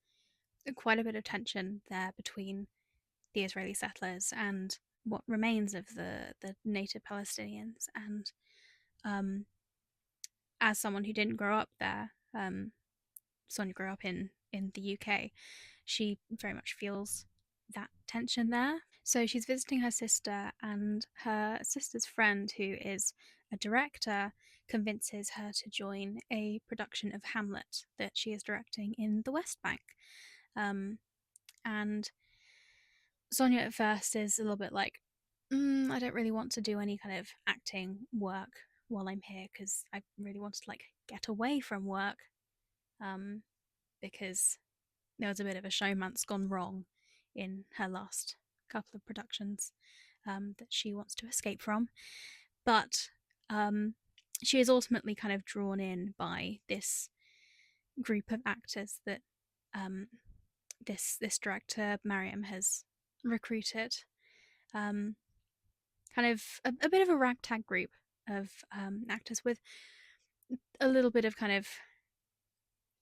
quite a bit of tension there between the Israeli settlers and what remains of the native Palestinians. And um, as someone who didn't grow up there, Sonia grew up in the UK. She very much feels that tension there. So she's visiting her sister, and her sister's friend, who is a director, convinces her to join a production of Hamlet that she is directing in the West Bank. And Sonia at first is a little bit like, I don't really want to do any kind of acting work while I'm here because I really wanted to like get away from work, um, because there was a bit of a showmance gone wrong in her last couple of productions, that she wants to escape from. But she is ultimately kind of drawn in by this group of actors that um, this director Mariam has recruited. Um, Kind of a bit of a ragtag group of actors with a little bit of kind of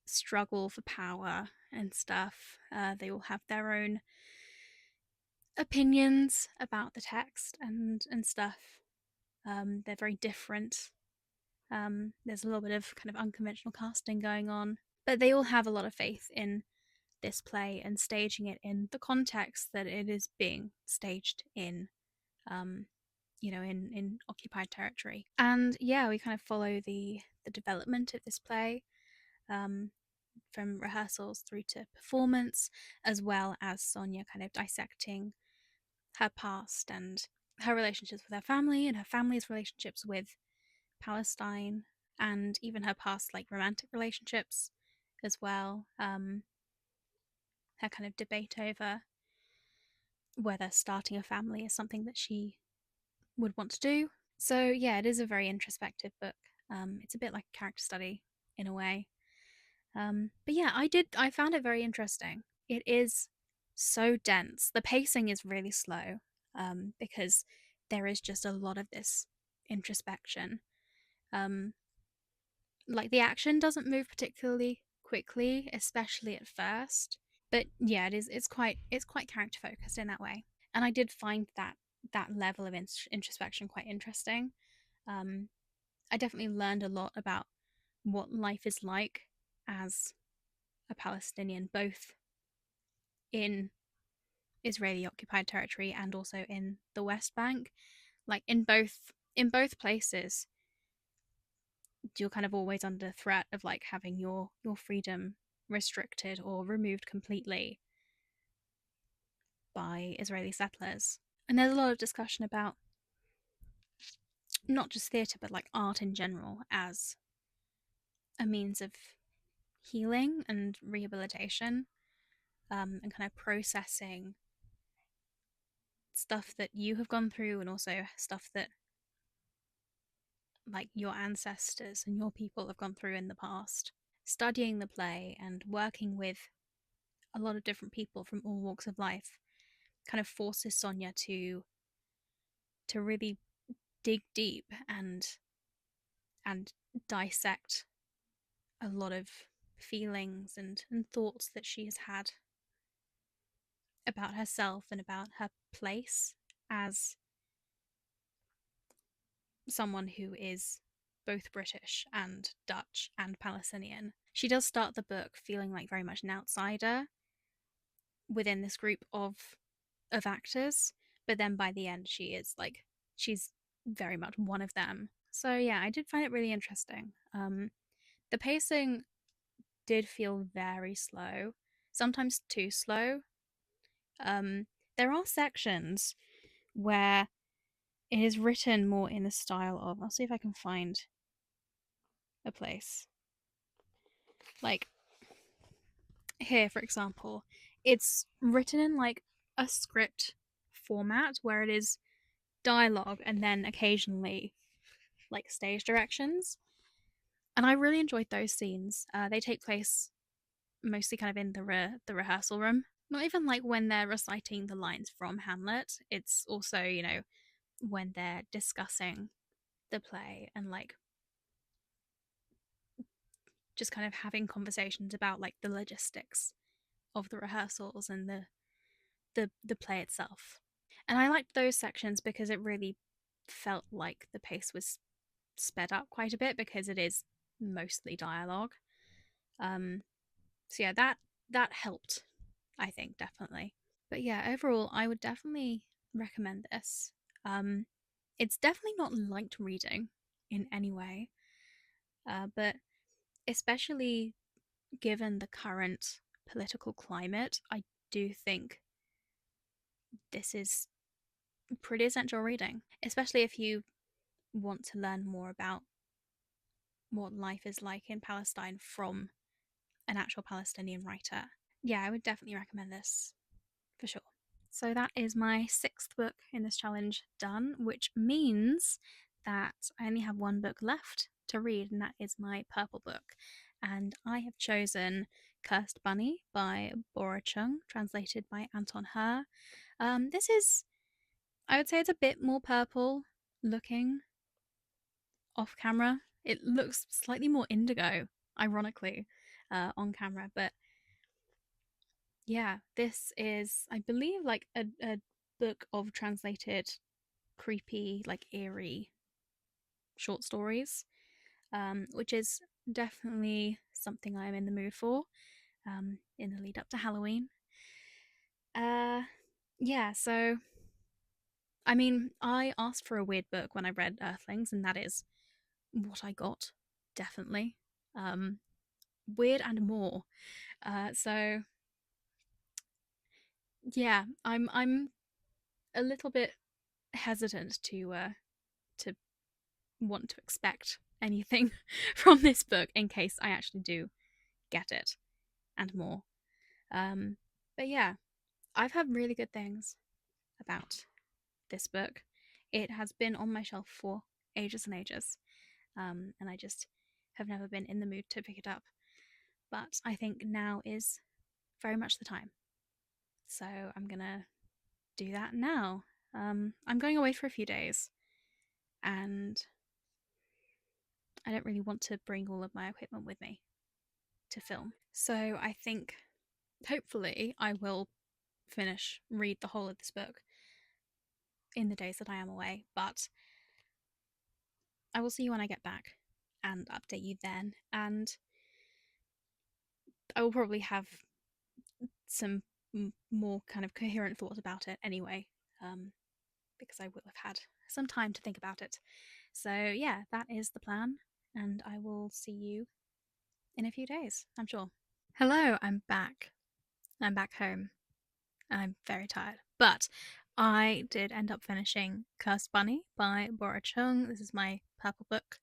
struggle for power and stuff. They all have their own opinions about the text and stuff. They're very different. There's a little bit of kind of unconventional casting going on, but they all have a lot of faith in this play and staging it in the context that it is being staged in, um, in occupied territory. And yeah, we kind of follow the development of this play, um, from rehearsals through to performance, as well as Sonia kind of dissecting her past and her relationships with her family and her family's relationships with Palestine, and even her past like romantic relationships as well. Her kind of debate over whether starting a family is something that she would want to do. So yeah, it is a very introspective book. It's a bit like a character study in a way. But yeah, I found it very interesting. It is so dense. The pacing is really slow, because there is just a lot of this introspection. Um, like the action doesn't move particularly quickly, especially at first. But yeah, it's quite character focused in that way. And I did find that level of introspection quite interesting. Um, I definitely learned a lot about what life is like as a Palestinian, both in Israeli occupied territory and also in the West Bank. Like in both places, you're kind of always under threat of like having your freedom restricted or removed completely by Israeli settlers. And there's a lot of discussion about not just theatre but like art in general as a means of healing and rehabilitation, and kind of processing stuff that you have gone through and also stuff that like your ancestors and your people have gone through in the past. Studying the play and working with a lot of different people from all walks of life kind of forces Sonia to really dig deep and dissect a lot of feelings and thoughts that she has had about herself and about her place as someone who is both British and Dutch and Palestinian. She does start the book feeling like very much an outsider within this group of actors, but then by the end she's very much one of them. So yeah, I did find it really interesting. The pacing did feel very slow, sometimes too slow. There are sections where it is written more in the style of, I'll see if I can find a place. Like here, for example, it's written in like a script format where it is dialogue and then occasionally like stage directions. And I really enjoyed those scenes. They take place mostly kind of in the rehearsal room. Not even like when they're reciting the lines from Hamlet. It's also, you know, when they're discussing the play and like just kind of having conversations about like the logistics of the rehearsals and the play itself. And I liked those sections because it really felt like the pace was sped up quite a bit because it is mostly dialogue. Um, so yeah, that helped, I think, definitely. But yeah, overall, I would definitely recommend this. Um, it's definitely not light reading in any way, but especially given the current political climate, I do think this is pretty essential reading, especially if you want to learn more about what life is like in Palestine from an actual Palestinian writer. Yeah, I would definitely recommend this for sure. So that is my sixth book in this challenge done, which means that I only have one book left to read, and that is my purple book. And I have chosen Cursed Bunny by Bora Chung, translated by Anton Heir. This is, I would say, it's a bit more purple looking off camera. It looks slightly more indigo, ironically, on camera. But yeah, this is, I believe, like a book of translated creepy, like eerie short stories, which is definitely something I'm in the mood for in the lead up to Halloween. Uh, yeah, so I mean, I asked for a weird book when I read Earthlings, and that is what I got, definitely. Um, weird and more. So yeah, I'm a little bit hesitant to want to expect anything from this book in case I actually do get it and more. Um, but yeah, I've heard really good things about this book. It has been on my shelf for ages and ages, and I just have never been in the mood to pick it up. But I think now is very much the time. So I'm gonna do that now. I'm going away for a few days, and I don't really want to bring all of my equipment with me to film. So I think hopefully I will read the whole of this book in the days that I am away, but I will see you when I get back and update you then. And I will probably have some more kind of coherent thoughts about it anyway, because I will have had some time to think about it. So, yeah, that is the plan, and I will see you in a few days, I'm sure. Hello, I'm back. I'm back home. I'm very tired. But I did end up finishing Cursed Bunny by Bora Chung. This is my purple book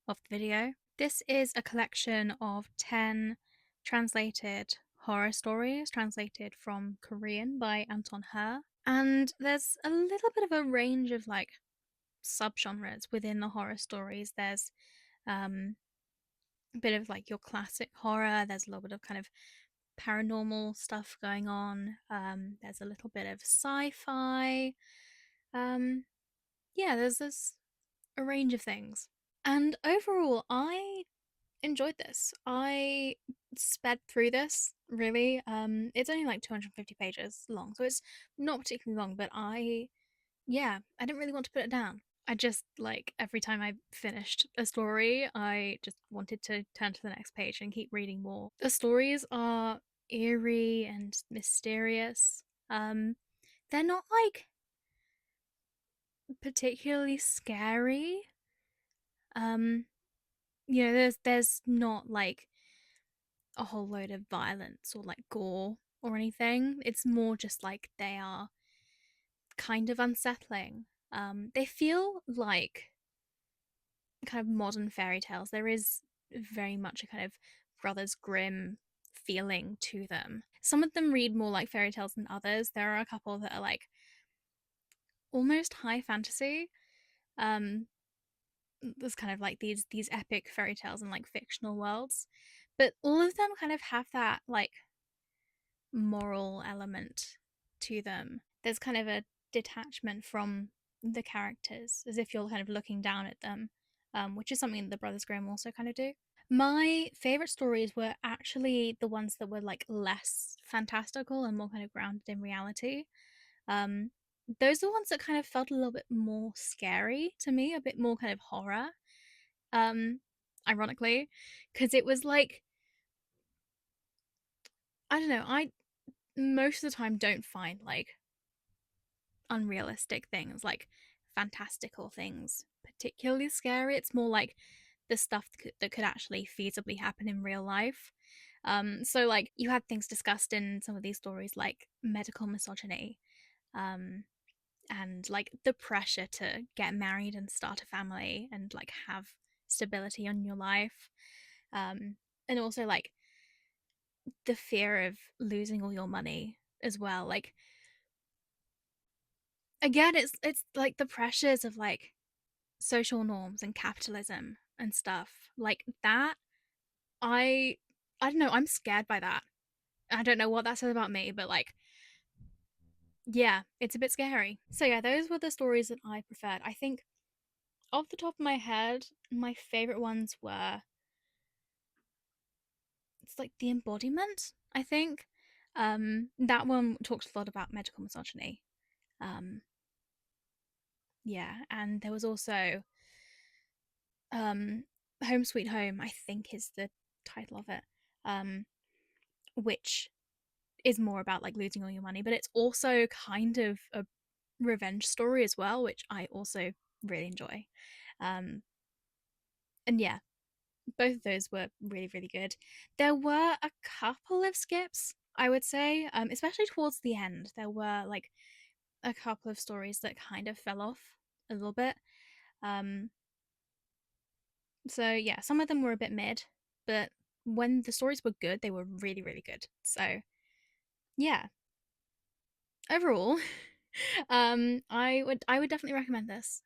of the video. This is a collection of 10 translated horror stories, translated from Korean by Anton Heir. And there's a little bit of a range of like subgenres within the horror stories. There's a bit of like your classic horror, there's a little bit of kind of paranormal stuff going on. There's a little bit of sci-fi. Um, yeah, there's a range of things. And overall, I enjoyed this. I sped through this really. It's only like 250 pages long, so it's not particularly long. But I didn't really want to put it down. I just like every time I finished a story, I just wanted to turn to the next page and keep reading more. The stories are eerie and mysterious. They're not like particularly scary. Um, there's not like a whole load of violence or like gore or anything. It's more just like they are kind of unsettling. They feel like kind of modern fairy tales. There is very much a kind of Brothers Grimm feeling to them. Some of them read more like fairy tales than others. There are a couple that are like almost high fantasy. Um, there's kind of like these epic fairy tales and like fictional worlds, but all of them kind of have that like moral element to them. There's kind of a detachment from the characters, as if you're kind of looking down at them, which is something that the Brothers Grimm also kind of do. My favorite stories were actually the ones that were like less fantastical and more kind of grounded in reality. Um, those are the ones that kind of felt a little bit more scary to me, a bit more kind of horror. Um, ironically, because it was like I don't know, I most of the time don't find like unrealistic things, like fantastical things, particularly scary. It's more like the stuff that could actually feasibly happen in real life. So like you had things discussed in some of these stories, like medical misogyny, um, and like the pressure to get married and start a family and like have stability in your life, um, and also like the fear of losing all your money as well. Like again, it's like the pressures of like social norms and capitalism and stuff like that. I I don't know, I'm scared by that. I don't know what that says about me, but like yeah, it's a bit scary. So yeah, those were the stories that I preferred. I think off the top of my head, my favorite ones were it's like the embodiment, I think. That one talks a lot about medical misogyny. Um yeah, and there was also um Home Sweet Home, I think is the title of it. Um which is more about like losing all your money, but it's also kind of a revenge story as well, which I also really enjoy. Um, and yeah, both of those were really, really good. There were a couple of skips, I would say, especially towards the end. There were like a couple of stories that kind of fell off a little bit. Um, so yeah, some of them were a bit mid, but when the stories were good, they were really, really good. So yeah, overall, I would definitely recommend this.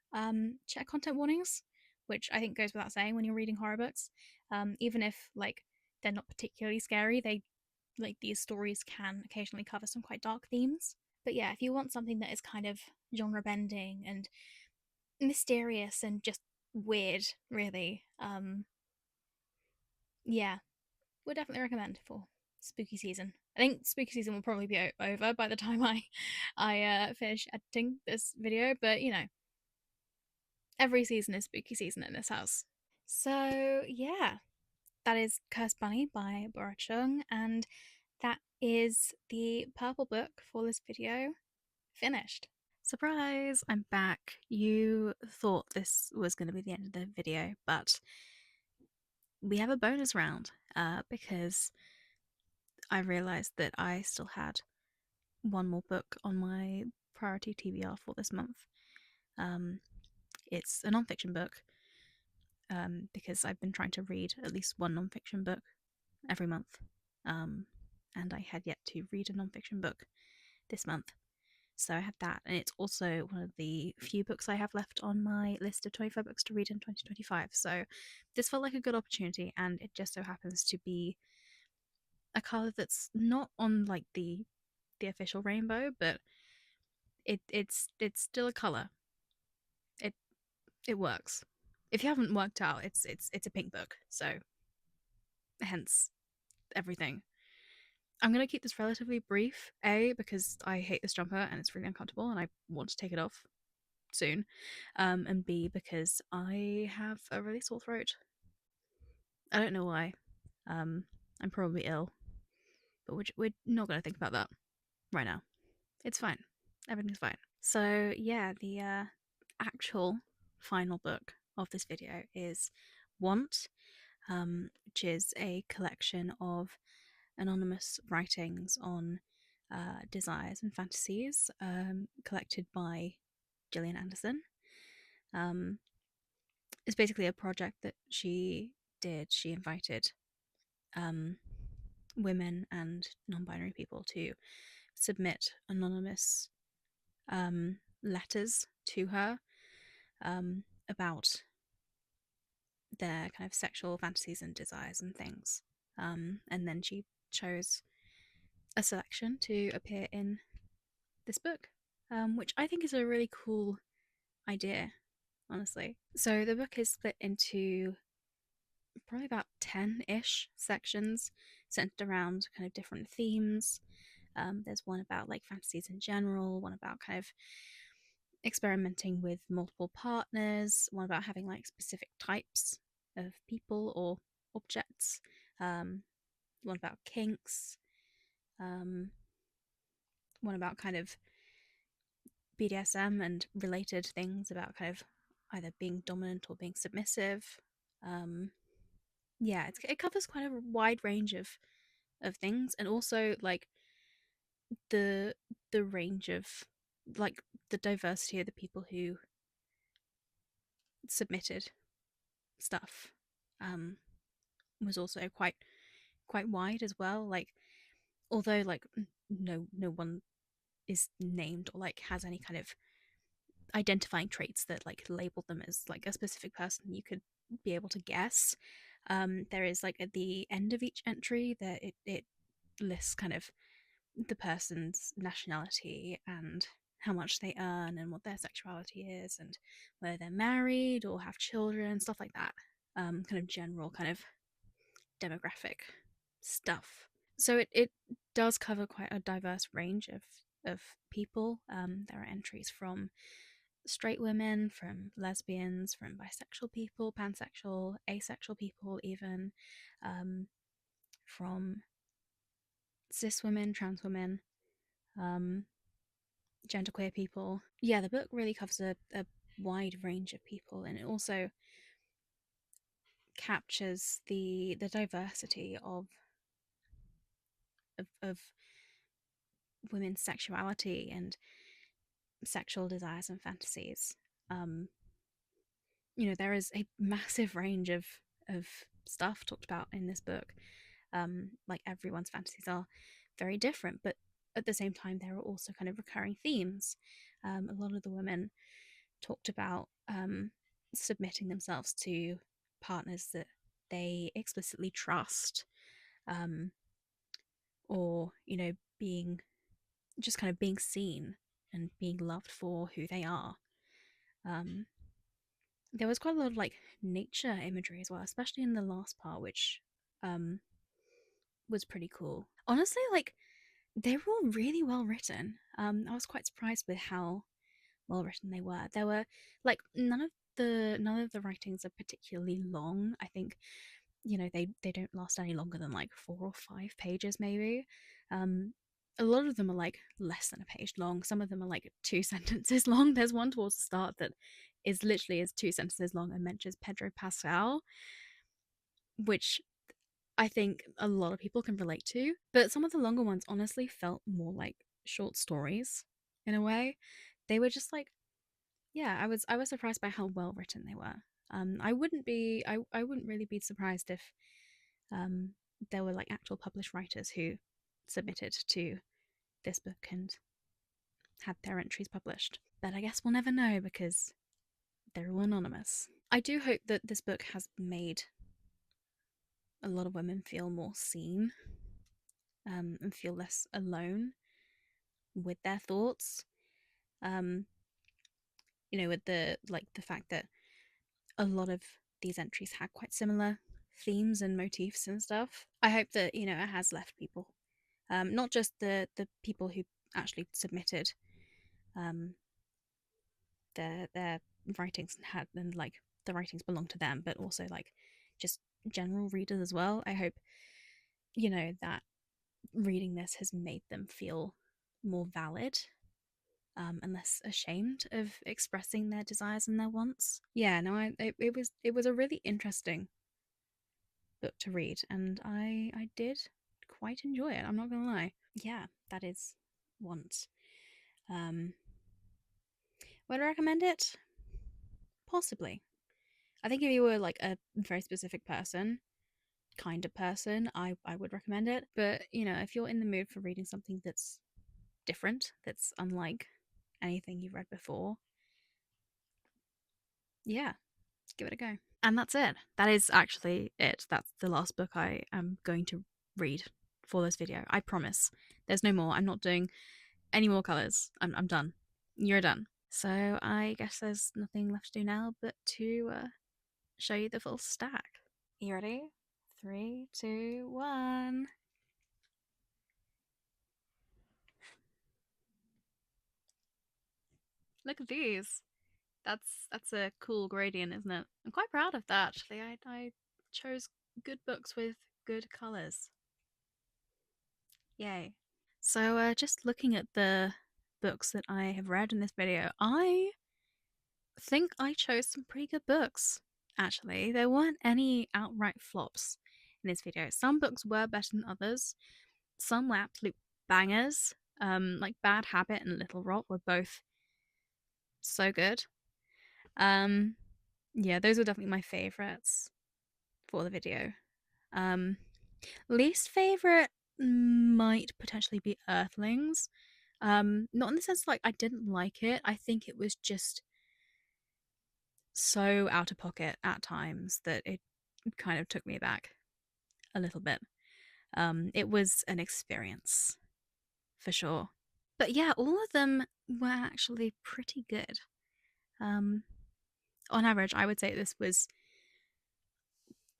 Check content warnings, which I think goes without saying when you're reading horror books. Even if like they're not particularly scary, they like these stories can occasionally cover some quite dark themes. But yeah, if you want something that is kind of genre bending and mysterious and just weird, really, yeah, would definitely recommend for spooky season. I think spooky season will probably be over by the time I finish editing this video, but you know, every season is spooky season in this house. So yeah, that is Cursed Bunny by Bora Chung, and that is the purple book for this video finished. Surprise! I'm back. You thought this was going to be the end of the video, but we have a bonus round because I realised that I still had one more book on my priority TBR for this month. Um, it's a nonfiction book because I've been trying to read at least one nonfiction book every month, and I had yet to read a nonfiction book this month. So I have that, and it's also one of the few books I have left on my list of 25 books to read in 2025. So this felt like a good opportunity, and it just so happens to be a color that's not on like the official rainbow, but it's still a color. It it works. If you haven't worked out, it's a pink book, so hence everything. I'm gonna keep this relatively brief. A, because I hate this jumper and it's really uncomfortable and I want to take it off soon. And B, because I have a really sore throat. I don't know why. Um, I'm probably ill, but we're not gonna think about that right now. It's fine. Everything's fine. So yeah, the actual final book of this video is Want, which is a collection of anonymous writings on desires and fantasies collected by Gillian Anderson. Um, it's basically a project that she did. She invited um, women and non-binary people to submit anonymous letters to her about their kind of sexual fantasies and desires and things. And then she chose a selection to appear in this book, which I think is a really cool idea, honestly. So the book is split into probably about 10-ish sections centered around kind of different themes. There's one about like fantasies in general, one about kind of experimenting with multiple partners, one about having like specific types of people or objects, um, one about kinks, um, one about kind of BDSM and related things about kind of either being dominant or being submissive. Um, yeah, it covers quite a wide range of things, and also like the the range of like the diversity of the people who submitted stuff um was also quite wide as well. Like although like no one is named or like has any kind of identifying traits that like label them as like a specific person, you could be able to guess. There is like at the end of each entry that it lists kind of the person's nationality and how much they earn and what their sexuality is and whether they're married or have children, stuff like that. Kind of general kind of demographic stuff. So it does cover quite a diverse range of people. There are entries from straight women, from lesbians, from bisexual people, pansexual, asexual people, even from cis women, trans women, um, genderqueer people. Yeah, the book really covers a wide range of people, and it also captures the diversity of women's sexuality and sexual desires and fantasies. Um, there is a massive range of stuff talked about in this book. Like everyone's fantasies are very different, but at the same time, there are also kind of recurring themes. A lot of the women talked about submitting themselves to partners that they explicitly trust, um, or being just kind of being seen and being loved for who they are. Um, there was quite a lot of like nature imagery as well, especially in the last part, which um, was pretty cool. Honestly, like they were all really well written. I was quite surprised with how well written they were. There were like none of the writings are particularly long. I think they don't last any longer than like 4 or 5 pages maybe. Um, a lot of them are like less than a page long. Some of them are like 2 sentences long. There's one towards the start that is 2 sentences long and mentions Pedro Pascal, which I think a lot of people can relate to. But some of the longer ones honestly felt more like short stories in a way. They were just like, yeah, I was surprised by how well written they were. I wouldn't really be surprised if um there were like actual published writers who submitted to this book and had their entries published. But I guess we'll never know because they're all anonymous. I do hope that this book has made a lot of women feel more seen, and feel less alone with their thoughts. Um, with the fact that a lot of these entries had quite similar themes and motifs and stuff. I hope that it has left people, not just the people who actually submitted um, their writings and like the writings belong to them, but also like just general readers as well. I hope that reading this has made them feel more valid, and less ashamed of expressing their desires and their wants. Yeah, no, it was a really interesting book to read, and I did quite enjoy it. I'm not gonna lie. Yeah, that is want. Um, Would I recommend it? Possibly. I think if you were like a very specific person, kind of person, I would recommend it. But you know, if you're in the mood for reading something that's different, that's unlike anything you've read before, yeah, give it a go. And that's it. That is actually it. That's the last book I am going to read for this video. I promise. There's no more. I'm not doing any more colours. I'm done. You're done. So I guess there's nothing left to do now but to show you the full stack. You ready? 3, 2, 1. Look at these. That's a cool gradient, isn't it? I'm quite proud of that actually. I chose good books with good colours. Yay. So just looking at the books that I have read in this video, I think I chose some pretty good books. Actually, there weren't any outright flops in this video. Some books were better than others. Some were absolute bangers. Like Bad Habit and Little Rock were both so good. Yeah, those were definitely my favorites for the video. Um, Least favorite might potentially be Earthlings. Not in the sense like I didn't like it. I think it was just so out of pocket at times that it kind of took me back a little bit. It was an experience for sure. But yeah, all of them were actually pretty good. On average, I would say this was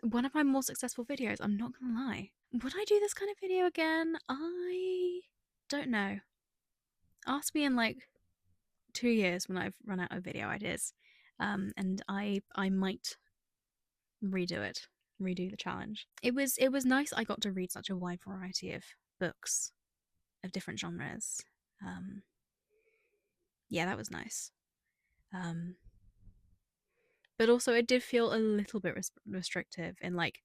one of my more successful videos. I'm not gonna lie. Would I do this kind of video again? I don't know. Ask me in like 2 years when I've run out of video ideas, and I might redo it, redo the challenge. It was nice. I got to read such a wide variety of books of different genres. Um, yeah, that was nice. Um, but also it did feel a little bit restrictive in like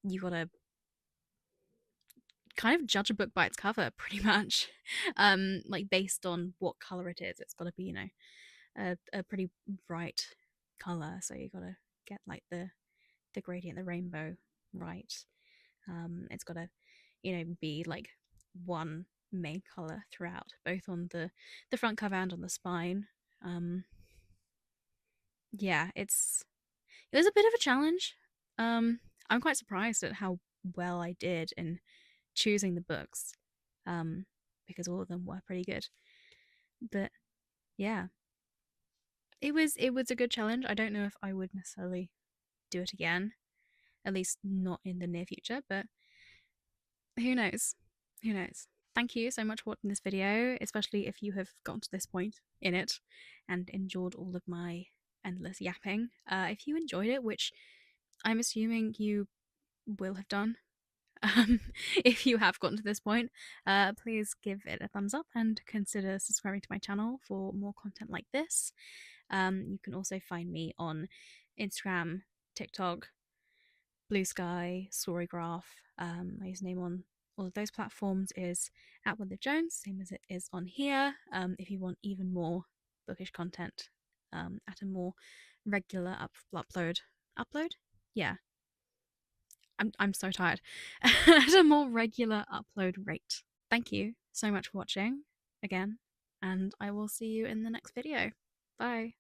you gotta kind of judge a book by its cover pretty much, like based on what color it is. It's got to be, you know, a pretty bright color, so you got to get like the gradient, the rainbow right. It's got to, you know, be like one main color throughout, both on the front cover and on the spine. Yeah, it was a bit of a challenge. I'm quite surprised at how well I did in choosing the books, um, because all of them were pretty good. But yeah, it was a good challenge. I don't know if I would necessarily do it again, at least not in the near future. But who knows? Who knows? Thank you so much for watching this video, especially if you have gotten to this point in it and enjoyed all of my endless yapping. If you enjoyed it, which I'm assuming you will have done, um, if you have gotten to this point, please give it a thumbs up and consider subscribing to my channel for more content like this. You can also find me on Instagram, TikTok, Blue Sky, Storygraph. My username on all of those platforms is @WilderJones, same as it is on here. If you want even more bookish content at a more regular upload, yeah, I'm so tired. At a more regular upload rate. Thank you so much for watching again, and I will see you in the next video. Bye.